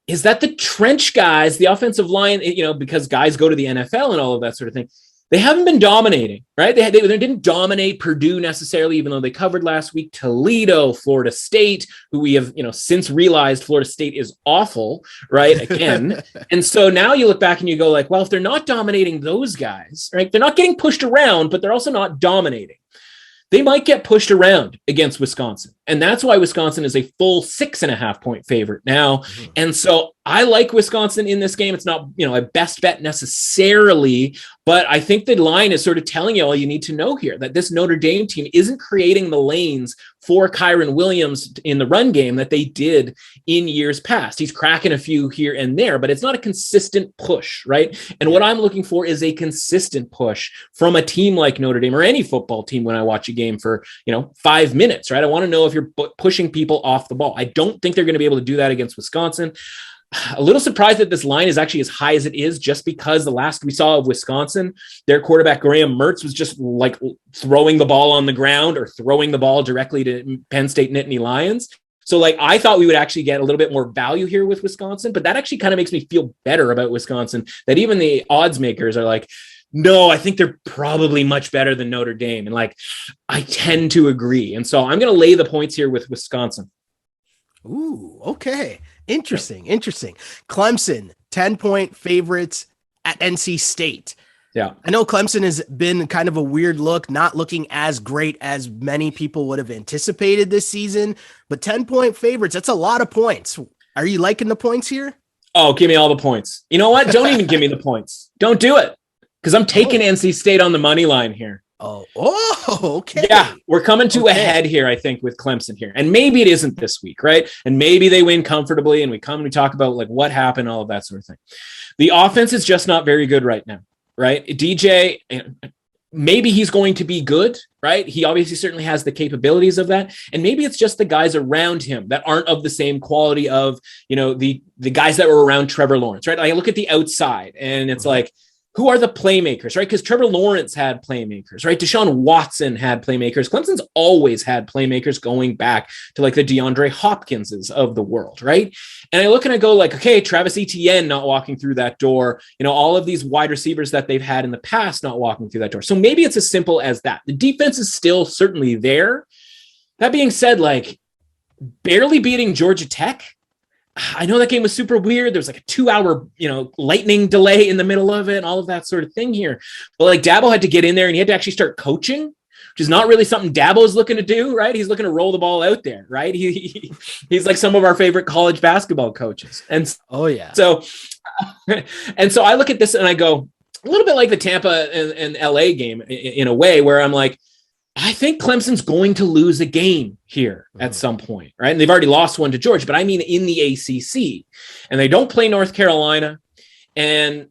is that the trench guys, the offensive line, because guys go to the NFL and all of that sort of thing, they haven't been dominating, right? They didn't dominate Purdue necessarily, even though they covered last week. Toledo, Florida State, who we have, since realized Florida State is awful, right? Again. And so now you look back and you go like, well, if they're not dominating those guys, right? They're not getting pushed around, but they're also not dominating. They might get pushed around against Wisconsin. And that's why Wisconsin is a full 6.5 point favorite now. Mm-hmm. And so I like Wisconsin in this game. It's not, a best bet necessarily, but I think the line is sort of telling you all you need to know here, that this Notre Dame team isn't creating the lanes for Kyron Williams in the run game that they did in years past. He's cracking a few here and there, but it's not a consistent push, right? And what I'm looking for is a consistent push from a team like Notre Dame or any football team when I watch a game for, 5 minutes, right? I want to know if you're pushing people off the ball. I don't think they're going to be able to do that against Wisconsin. A little surprised that this line is actually as high as it is, just because the last we saw of Wisconsin, their quarterback Graham Mertz was just like throwing the ball on the ground or throwing the ball directly to Penn State Nittany Lions. So I thought we would actually get a little bit more value here with Wisconsin, but that actually kind of makes me feel better about Wisconsin, that even the odds makers are like, no, I think they're probably much better than Notre Dame. And I tend to agree. And so I'm going to lay the points here with Wisconsin. Ooh, okay. Interesting. Clemson, 10-point favorites at NC State. Yeah. I know Clemson has been kind of a weird look, not looking as great as many people would have anticipated this season, but 10-point favorites, that's a lot of points. Are you liking the points here? Oh, give me all the points. You know what? Don't even give me the points. Don't do it. Because I'm taking NC State on the money line here. Oh, okay. Yeah, we're coming to a head here, I think, with Clemson here. And maybe it isn't this week, right? And maybe they win comfortably and we talk about what happened, all of that sort of thing. The offense is just not very good right now, right? DJ, maybe he's going to be good, right? He obviously certainly has the capabilities of that. And maybe it's just the guys around him that aren't of the same quality of, the guys that were around Trevor Lawrence, right? I look at the outside and it's like, who are the playmakers, right? Because Trevor Lawrence had playmakers, right? Deshaun Watson had playmakers. Clemson's always had playmakers going back to the DeAndre Hopkinses of the world, right? And I look and I go okay, Travis Etienne not walking through that door, all of these wide receivers that they've had in the past not walking through that door. So maybe it's as simple as that. The defense is still certainly there. That being said, barely beating Georgia Tech, I know that game was super weird. There was a 2-hour, lightning delay in the middle of it and all of that sort of thing here. But Dabo had to get in there and he had to actually start coaching, which is not really something Dabo's looking to do, right? He's looking to roll the ball out there, right? He's like some of our favorite college basketball coaches. And So I look at this and I go a little bit like the Tampa and LA game in a way where I'm like, I think Clemson's going to lose a game here at some point, right? And they've already lost one to Georgia, but I mean in the ACC. And they don't play North Carolina. And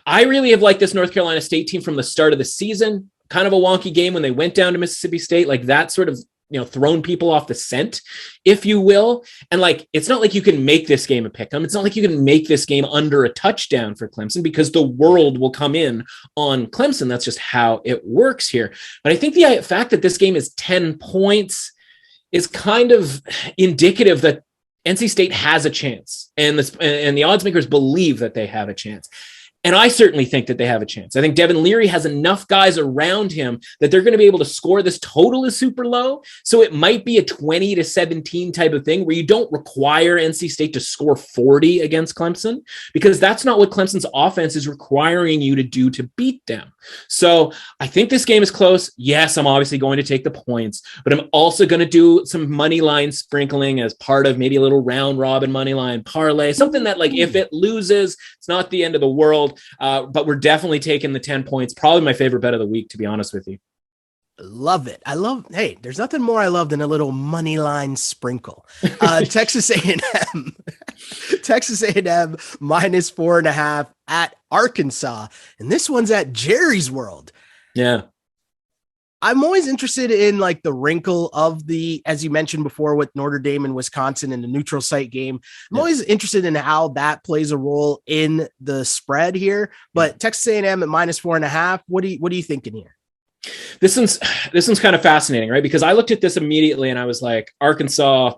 I really have liked this North Carolina State team from the start of the season. Kind of a wonky game when they went down to Mississippi State, that sort of thrown people off the scent, if you will. And it's not like you can make this game a pick'em. It's not like you can make this game under a touchdown for Clemson because the world will come in on Clemson. That's just how it works here. But I think the fact that this game is 10 points is kind of indicative that NC State has a chance, and the odds makers believe that they have a chance. And I certainly think that they have a chance. I think Devin Leary has enough guys around him that they're going to be able to score. This total is super low. So it might be a 20-17 type of thing where you don't require NC State to score 40 against Clemson, because that's not what Clemson's offense is requiring you to do to beat them. So I think this game is close. Yes, I'm obviously going to take the points, but I'm also going to do some money line sprinkling as part of maybe a little round robin money line parlay, something that if it loses, it's not the end of the world. But we're definitely taking the 10 points. Probably my favorite bet of the week, to be honest with you. Love it. Hey, there's nothing more I love than a little money line sprinkle. Texas A&M, -4.5 at Arkansas, and this one's at Jerry's World. Yeah. I'm always interested in like the wrinkle of the, as you mentioned before, with Notre Dame and Wisconsin in the neutral site game. I'm always interested in how that plays a role in the spread here. But Texas A&M at -4.5. What are you thinking here? This one's kind of fascinating, right? Because I looked at this immediately and I was like, Arkansas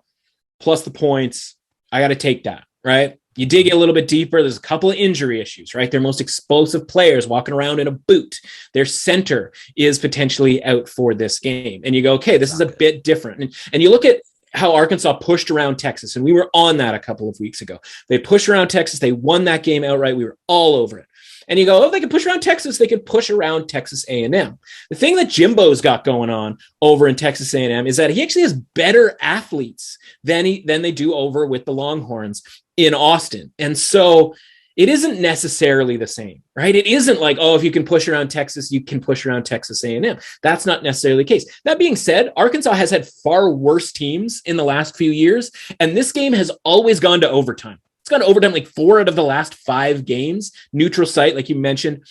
plus the points. I got to take that, right? You dig a little bit deeper. There's a couple of injury issues, right? Their most explosive players walking around in a boot. Their center is potentially out for this game. And you go, okay, this is a bit different. And you look at how Arkansas pushed around Texas, and we were on that a couple of weeks ago. They pushed around Texas. They won that game outright. We were all over it. And you go, oh, they can push around Texas. They can push around Texas A&M. The thing that Jimbo's got going on over in Texas A&M is that he actually has better athletes than they do over with the Longhorns in Austin. And so it isn't necessarily the same, right? It isn't like, oh, if you can push around Texas, you can push around Texas A&M. That's not necessarily the case. That being said, Arkansas has had far worse teams in the last few years, and this game has always gone to overtime. It's gone to overtime like 4 out of the last 5 games, neutral site, like you mentioned,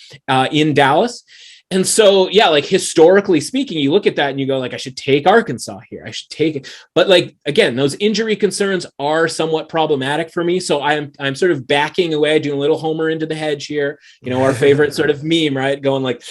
in Dallas. And so, yeah, like historically speaking, you look at that and you go like, I should take Arkansas here. I should take it. But like, again, those injury concerns are somewhat problematic for me. So I'm sort of backing away, doing a little homer into the hedge here. You know, our favorite sort of meme, right? Going like,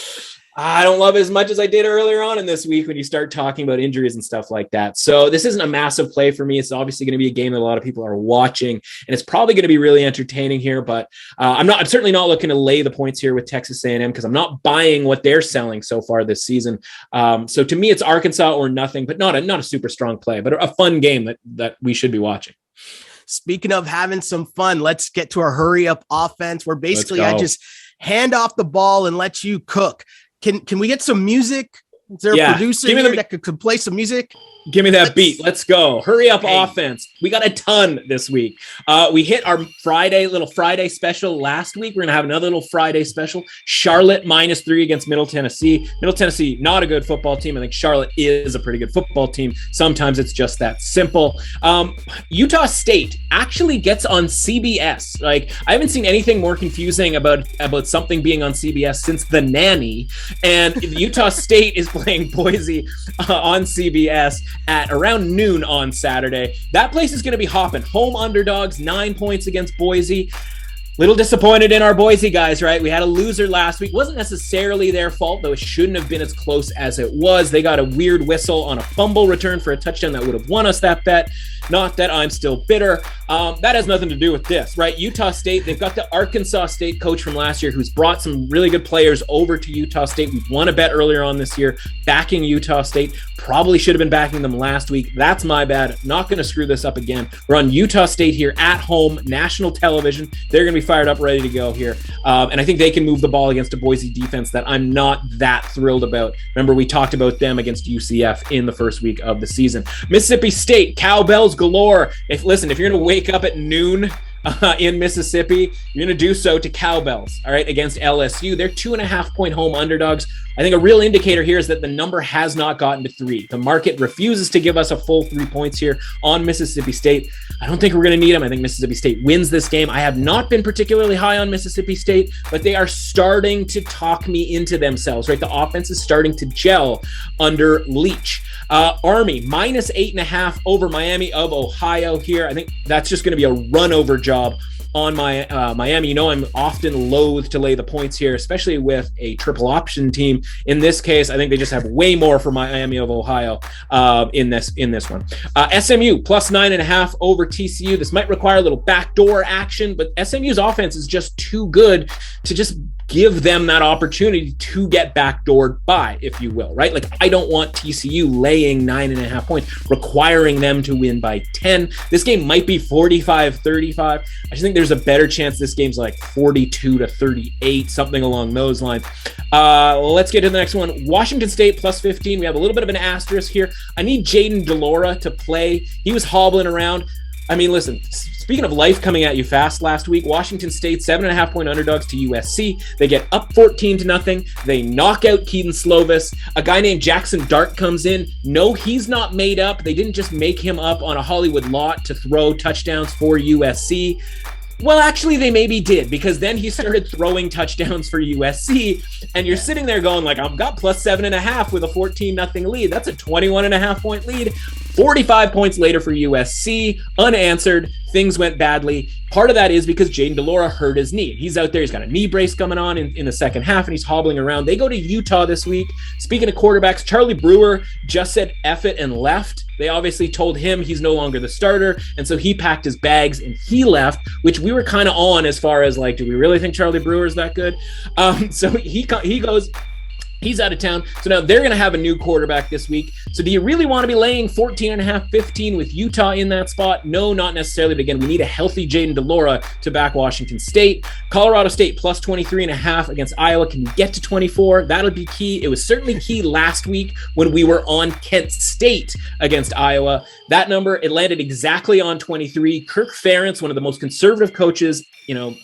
I don't love it as much as I did earlier on in this week when you start talking about injuries and stuff like that. So this isn't a massive play for me. It's obviously going to be a game that a lot of people are watching, and it's probably going to be really entertaining here. But I'm certainly not looking to lay the points here with Texas A&M because I'm not buying what they're selling so far this season. So to me, it's Arkansas or nothing, but not a super strong play, but a fun game that we should be watching. Speaking of having some fun, let's get to our hurry up offense where basically I just hand off the ball and let you cook. Can we get some music? Is there a producer here that could play some music? Give me that beat. Let's go. Hurry up offense. We got a ton this week. We hit our little Friday special last week. We're going to have another little Friday special. Charlotte -3 against Middle Tennessee. Middle Tennessee, not a good football team. I think Charlotte is a pretty good football team. Sometimes it's just that simple. Utah State actually gets on CBS. Like, I haven't seen anything more confusing about something being on CBS since The Nanny. And Utah State is playing Boise on CBS at around noon on Saturday. That place is going to be hopping. Home underdogs, 9 points against Boise. Little disappointed in our Boise guys, right? We had a loser last week. Wasn't necessarily their fault, though it shouldn't have been as close as it was. They got a weird whistle on a fumble return for a touchdown that would have won us that bet. Not that I'm still bitter. That has nothing to do with this, right? Utah State, they've got the Arkansas State coach from last year who's brought some really good players over to Utah State. We've won a bet earlier on this year, backing Utah State. Probably should have been backing them last week. That's my bad. Not going to screw this up again. We're on Utah State here at home, national television. They're going to be fired up, ready to go here. And I think they can move the ball against a Boise defense that I'm not that thrilled about. Remember, we talked about them against UCF in the first week of the season. Mississippi State, cowbells galore. If you're going to wake up at noon in Mississippi, you're going to do so to cowbells, all right, against LSU. They're 2.5-point home underdogs. I think a real indicator here is that the number has not gotten to 3. The market refuses to give us a full 3 points here on Mississippi State. I don't think we're going to need them. I think Mississippi State wins this game. I have not been particularly high on Mississippi State, but they are starting to talk me into themselves, right? The offense is starting to gel under Leach. Army, -8.5 over Miami of Ohio here. I think that's just going to be a run over job on my Miami. You know, I'm often loath to lay the points here, especially with a triple option team. In this case, I think they just have way more for Miami of Ohio in this one. SMU +9.5 over TCU. This might require a little backdoor action, but SMU's offense is just too good to just give them that opportunity to get backdoored by, if you will, right? Like, I don't want TCU laying 9.5 points, requiring them to win by 10. This game might be 45-35. I just think there's a better chance this game's like 42-38, something along those lines. Let's get to the next one. Washington State +15. We have a little bit of an asterisk here. I need Jaden Delora to play. He was hobbling around. I mean, listen, speaking of life coming at you fast last week, Washington State 7.5-point underdogs to USC. They get up 14-0. They knock out Keaton Slovis. A guy named Jackson Dart comes in. No, he's not made up. They didn't just make him up on a Hollywood lot to throw touchdowns for USC. Well, actually, they maybe did, because then he started throwing touchdowns for USC, and you're sitting there going like, I've got plus 7.5 with a 14-0 lead. That's a 21.5 point lead. 45 points later for USC, unanswered. Things went badly. Part of that is because Jayden de Laura hurt his knee. He's out there. He's got a knee brace coming on in the second half, and he's hobbling around. They go to Utah this week. Speaking of quarterbacks, Charlie Brewer just said F it and left. They obviously told him he's no longer the starter, and so he packed his bags and he left, which we were kind of on as far as like, do we really think Charlie Brewer is that good? So he goes. He's out of town. So now they're going to have a new quarterback this week. So do you really want to be laying 14.5, 15 with Utah in that spot? No, not necessarily. But again, we need a healthy Jayden de Laura to back Washington State. Colorado State plus 23.5 against Iowa. Can you get to 24? That'll be key. It was certainly key last week when we were on Kent State against Iowa. That number, it landed exactly on 23. Kirk Ferentz, one of the most conservative coaches,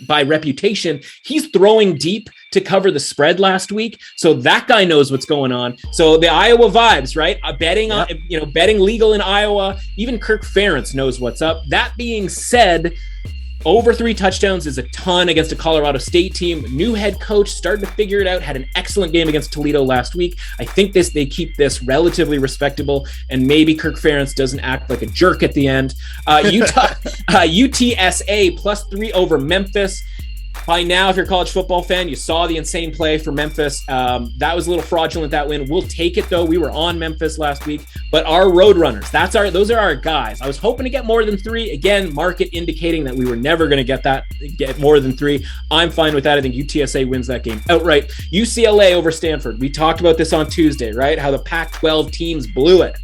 by reputation, he's throwing deep to cover the spread last week. So that guy knows what's going on. So the Iowa vibes, right? Betting on, betting legal in Iowa. Even Kirk Ferentz knows what's up. That being said, over 3 touchdowns is a ton against a Colorado State team. New head coach, started to figure it out, had an excellent game against Toledo last week. I think they keep this relatively respectable, and maybe Kirk Ferentz doesn't act like a jerk at the end. UTSA plus 3 over Memphis. By now, if you're a college football fan, you saw the insane play for Memphis. That was a little fraudulent, that win. We'll take it, though. We were on Memphis last week. But our Roadrunners, those are our guys. I was hoping to get more than 3. Again, market indicating that we were never going to get more than 3. I'm fine with that. I think UTSA wins that game outright. UCLA over Stanford. We talked about this on Tuesday, right? How the Pac-12 teams blew it.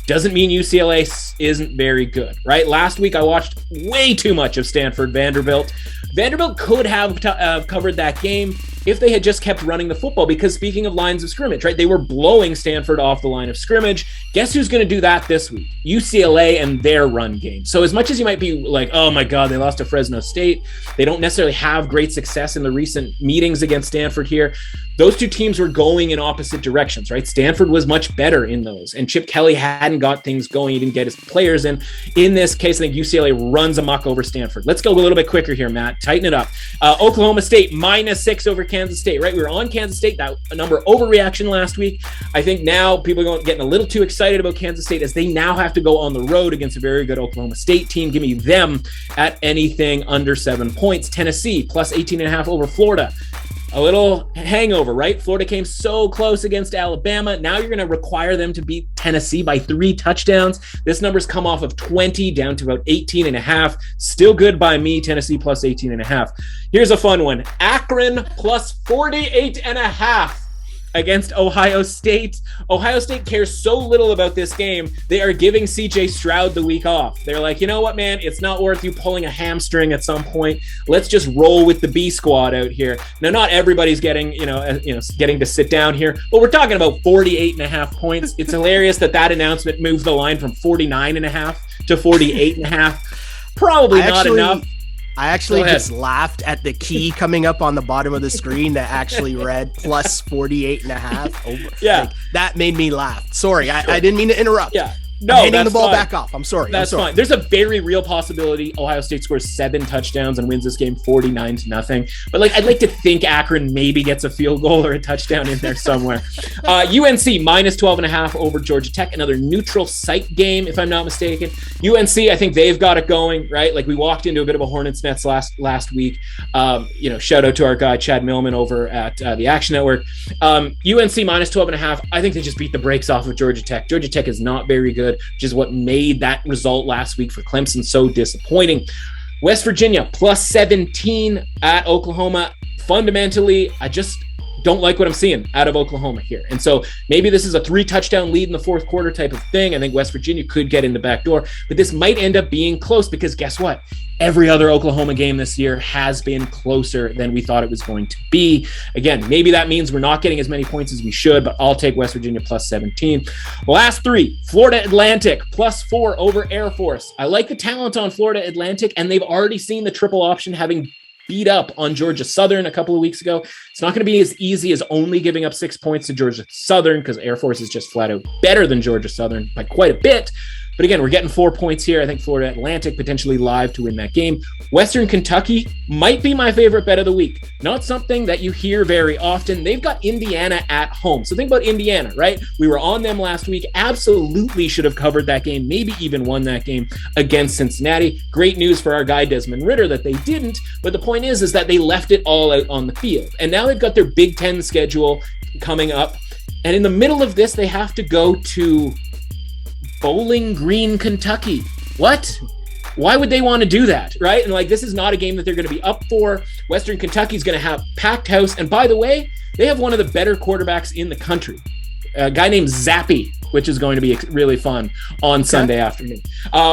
Doesn't mean UCLA isn't very good, right? Last week, I watched way too much of Stanford Vanderbilt. Vanderbilt could have covered that game if they had just kept running the football, because speaking of lines of scrimmage, right, they were blowing Stanford off the line of scrimmage. Guess who's going to do that this week? UCLA and their run game. So as much as you might be like, oh my God, they lost to Fresno State, they don't necessarily have great success in the recent meetings against Stanford here. Those two teams were going in opposite directions, right? Stanford was much better in those, and Chip Kelly hadn't got things going. He didn't get his players in. In this case, I think UCLA runs amok over Stanford. Let's go a little bit quicker here, Matt. Tighten it up. Oklahoma State -6 over Kansas State, right? We were on Kansas State. That a number overreaction last week. I think now people are getting a little too excited about Kansas State as they now have to go on the road against a very good Oklahoma State team. Give me them at anything under 7 points. Tennessee plus 18.5 over Florida. A little hangover, right? Florida came so close against Alabama. Now you're going to require them to beat Tennessee by 3 touchdowns. This number's come off of 20 down to about 18.5. Still good by me. Tennessee plus 18.5. Here's a fun one. Akron plus 48.5 against Ohio State. Ohio State cares so little about this game, they are giving CJ Stroud the week off. They're like, you know what, man? It's not worth you pulling a hamstring at some point. Let's just roll with the B squad out here. Now, not everybody's getting, getting to sit down here, but we're talking about 48.5 points. It's hilarious that announcement moved the line from 49.5 to 48.5. Probably not enough. I actually just laughed at the key coming up on the bottom of the screen that actually read plus 48.5. Yeah. Like, that made me laugh. Sorry, I didn't mean to interrupt. Yeah. No, I'm handing the ball back off. I'm sorry. That's fine. There's a very real possibility Ohio State scores 7 touchdowns and wins this game 49-0. But I'd like to think Akron maybe gets a field goal or a touchdown in there somewhere. UNC -12.5 over Georgia Tech. Another neutral site game, if I'm not mistaken. UNC, I think they've got it going, right? We walked into a bit of a hornet's nest last week. Shout out to our guy Chad Millman over at the Action Network. UNC -12.5. I think they just beat the brakes off of Georgia Tech. Georgia Tech is not very good, which is what made that result last week for Clemson so disappointing. West Virginia +17 at Oklahoma. Fundamentally, I just don't like what I'm seeing out of Oklahoma here. And so maybe this is a 3-touchdown lead in the fourth quarter type of thing. I think West Virginia could get in the back door, but this might end up being close because guess what? Every other Oklahoma game this year has been closer than we thought it was going to be. Again, maybe that means we're not getting as many points as we should, but I'll take West Virginia +17. Last 3, Florida Atlantic +4 over Air Force. I like the talent on Florida Atlantic, and they've already seen the triple option having beat up on Georgia Southern a couple of weeks ago. It's not going to be as easy as only giving up 6 points to Georgia Southern because Air Force is just flat out better than Georgia Southern by quite a bit. But again, we're getting 4 points here. I think Florida Atlantic potentially live to win that game. Western Kentucky might be my favorite bet of the week. Not something that you hear very often. They've got Indiana at home. So think about Indiana, right? We were on them last week. Absolutely should have covered that game, maybe even won that game against Cincinnati. Great news for our guy Desmond Ridder that they didn't. But the point is that they left it all out on the field. And now they've got their Big Ten schedule coming up. And in the middle of this, they have to go to Bowling Green, Kentucky. What? Why would they want to do that, right? And like, this is not a game that they're going to be up for. Western Kentucky is going to have packed house. And by the way, they have one of the better quarterbacks in the country, a guy named Zappy, which is going to be really fun on Sunday afternoon.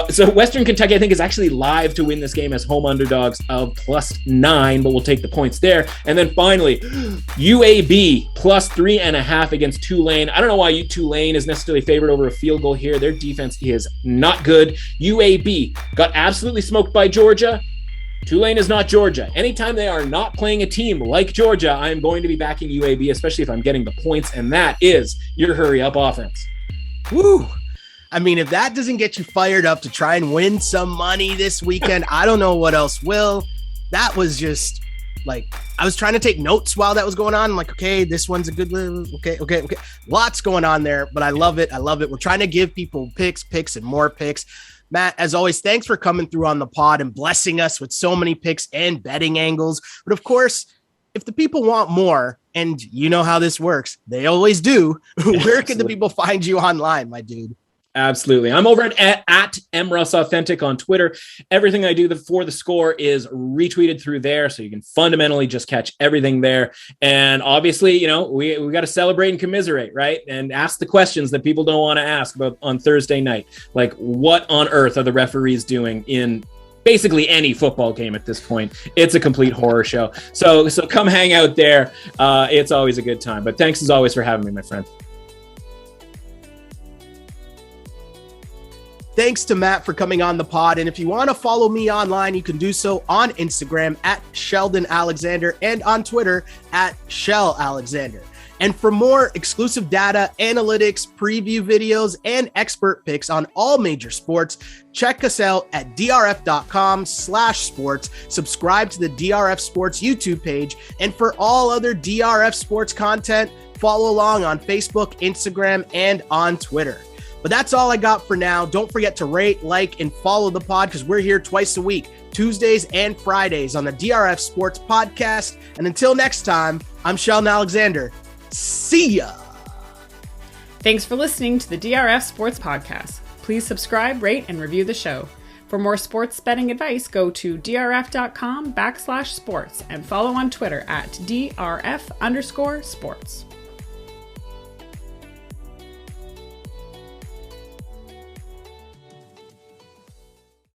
So Western Kentucky, I think, is actually live to win this game as home underdogs of +9, but we'll take the points there. And then finally, UAB +3.5 against Tulane. I don't know why Tulane is necessarily favored over a field goal here. Their defense is not good. UAB got absolutely smoked by Georgia. Tulane is not Georgia. Anytime they are not playing a team like Georgia, I am going to be backing UAB, especially if I'm getting the points, and that is your hurry-up offense. Woo! I mean, if that doesn't get you fired up to try and win some money this weekend, I don't know what else will. That was just like, I was trying to take notes while that was going on. I'm like, okay, this one's a good one. Okay. Lots going on there, but I love it. We're trying to give people picks, and more picks. Matt, as always, thanks for coming through on the pod and blessing us with so many picks and betting angles. But of course, if the people want more, and you know how this works, they always do, where can the people find you online, my dude? Absolutely. I'm over at MRuss Authentic on Twitter. Everything I do for the score is retweeted through there, so you can fundamentally just catch everything there. And obviously, you know, we got to celebrate and commiserate, right? And ask the questions that people don't want to ask about on Thursday night. Like, what on earth are the referees doing in basically any football game at this point? It's a complete horror show. So come hang out there. It's always a good time. But thanks as always for having me, my friend. Thanks to Matt for coming on the pod. And if you want to follow me online, you can do so on Instagram at Sheldon Alexander and on Twitter at Shell Alexander. And for more exclusive data, analytics, preview videos, and expert picks on all major sports, check us out at drf.com/sports. Subscribe to the DRF Sports YouTube page. And for all other DRF Sports content, follow along on Facebook, Instagram, and on Twitter. But that's all I got for now. Don't forget to rate, like, and follow the pod because we're here twice a week, Tuesdays and Fridays on the DRF Sports Podcast. And until next time, I'm Sheldon Alexander. See ya. Thanks for listening to the DRF Sports Podcast. Please subscribe, rate, and review the show. For more sports betting advice, go to drf.com/sports and follow on Twitter at DRF_sports.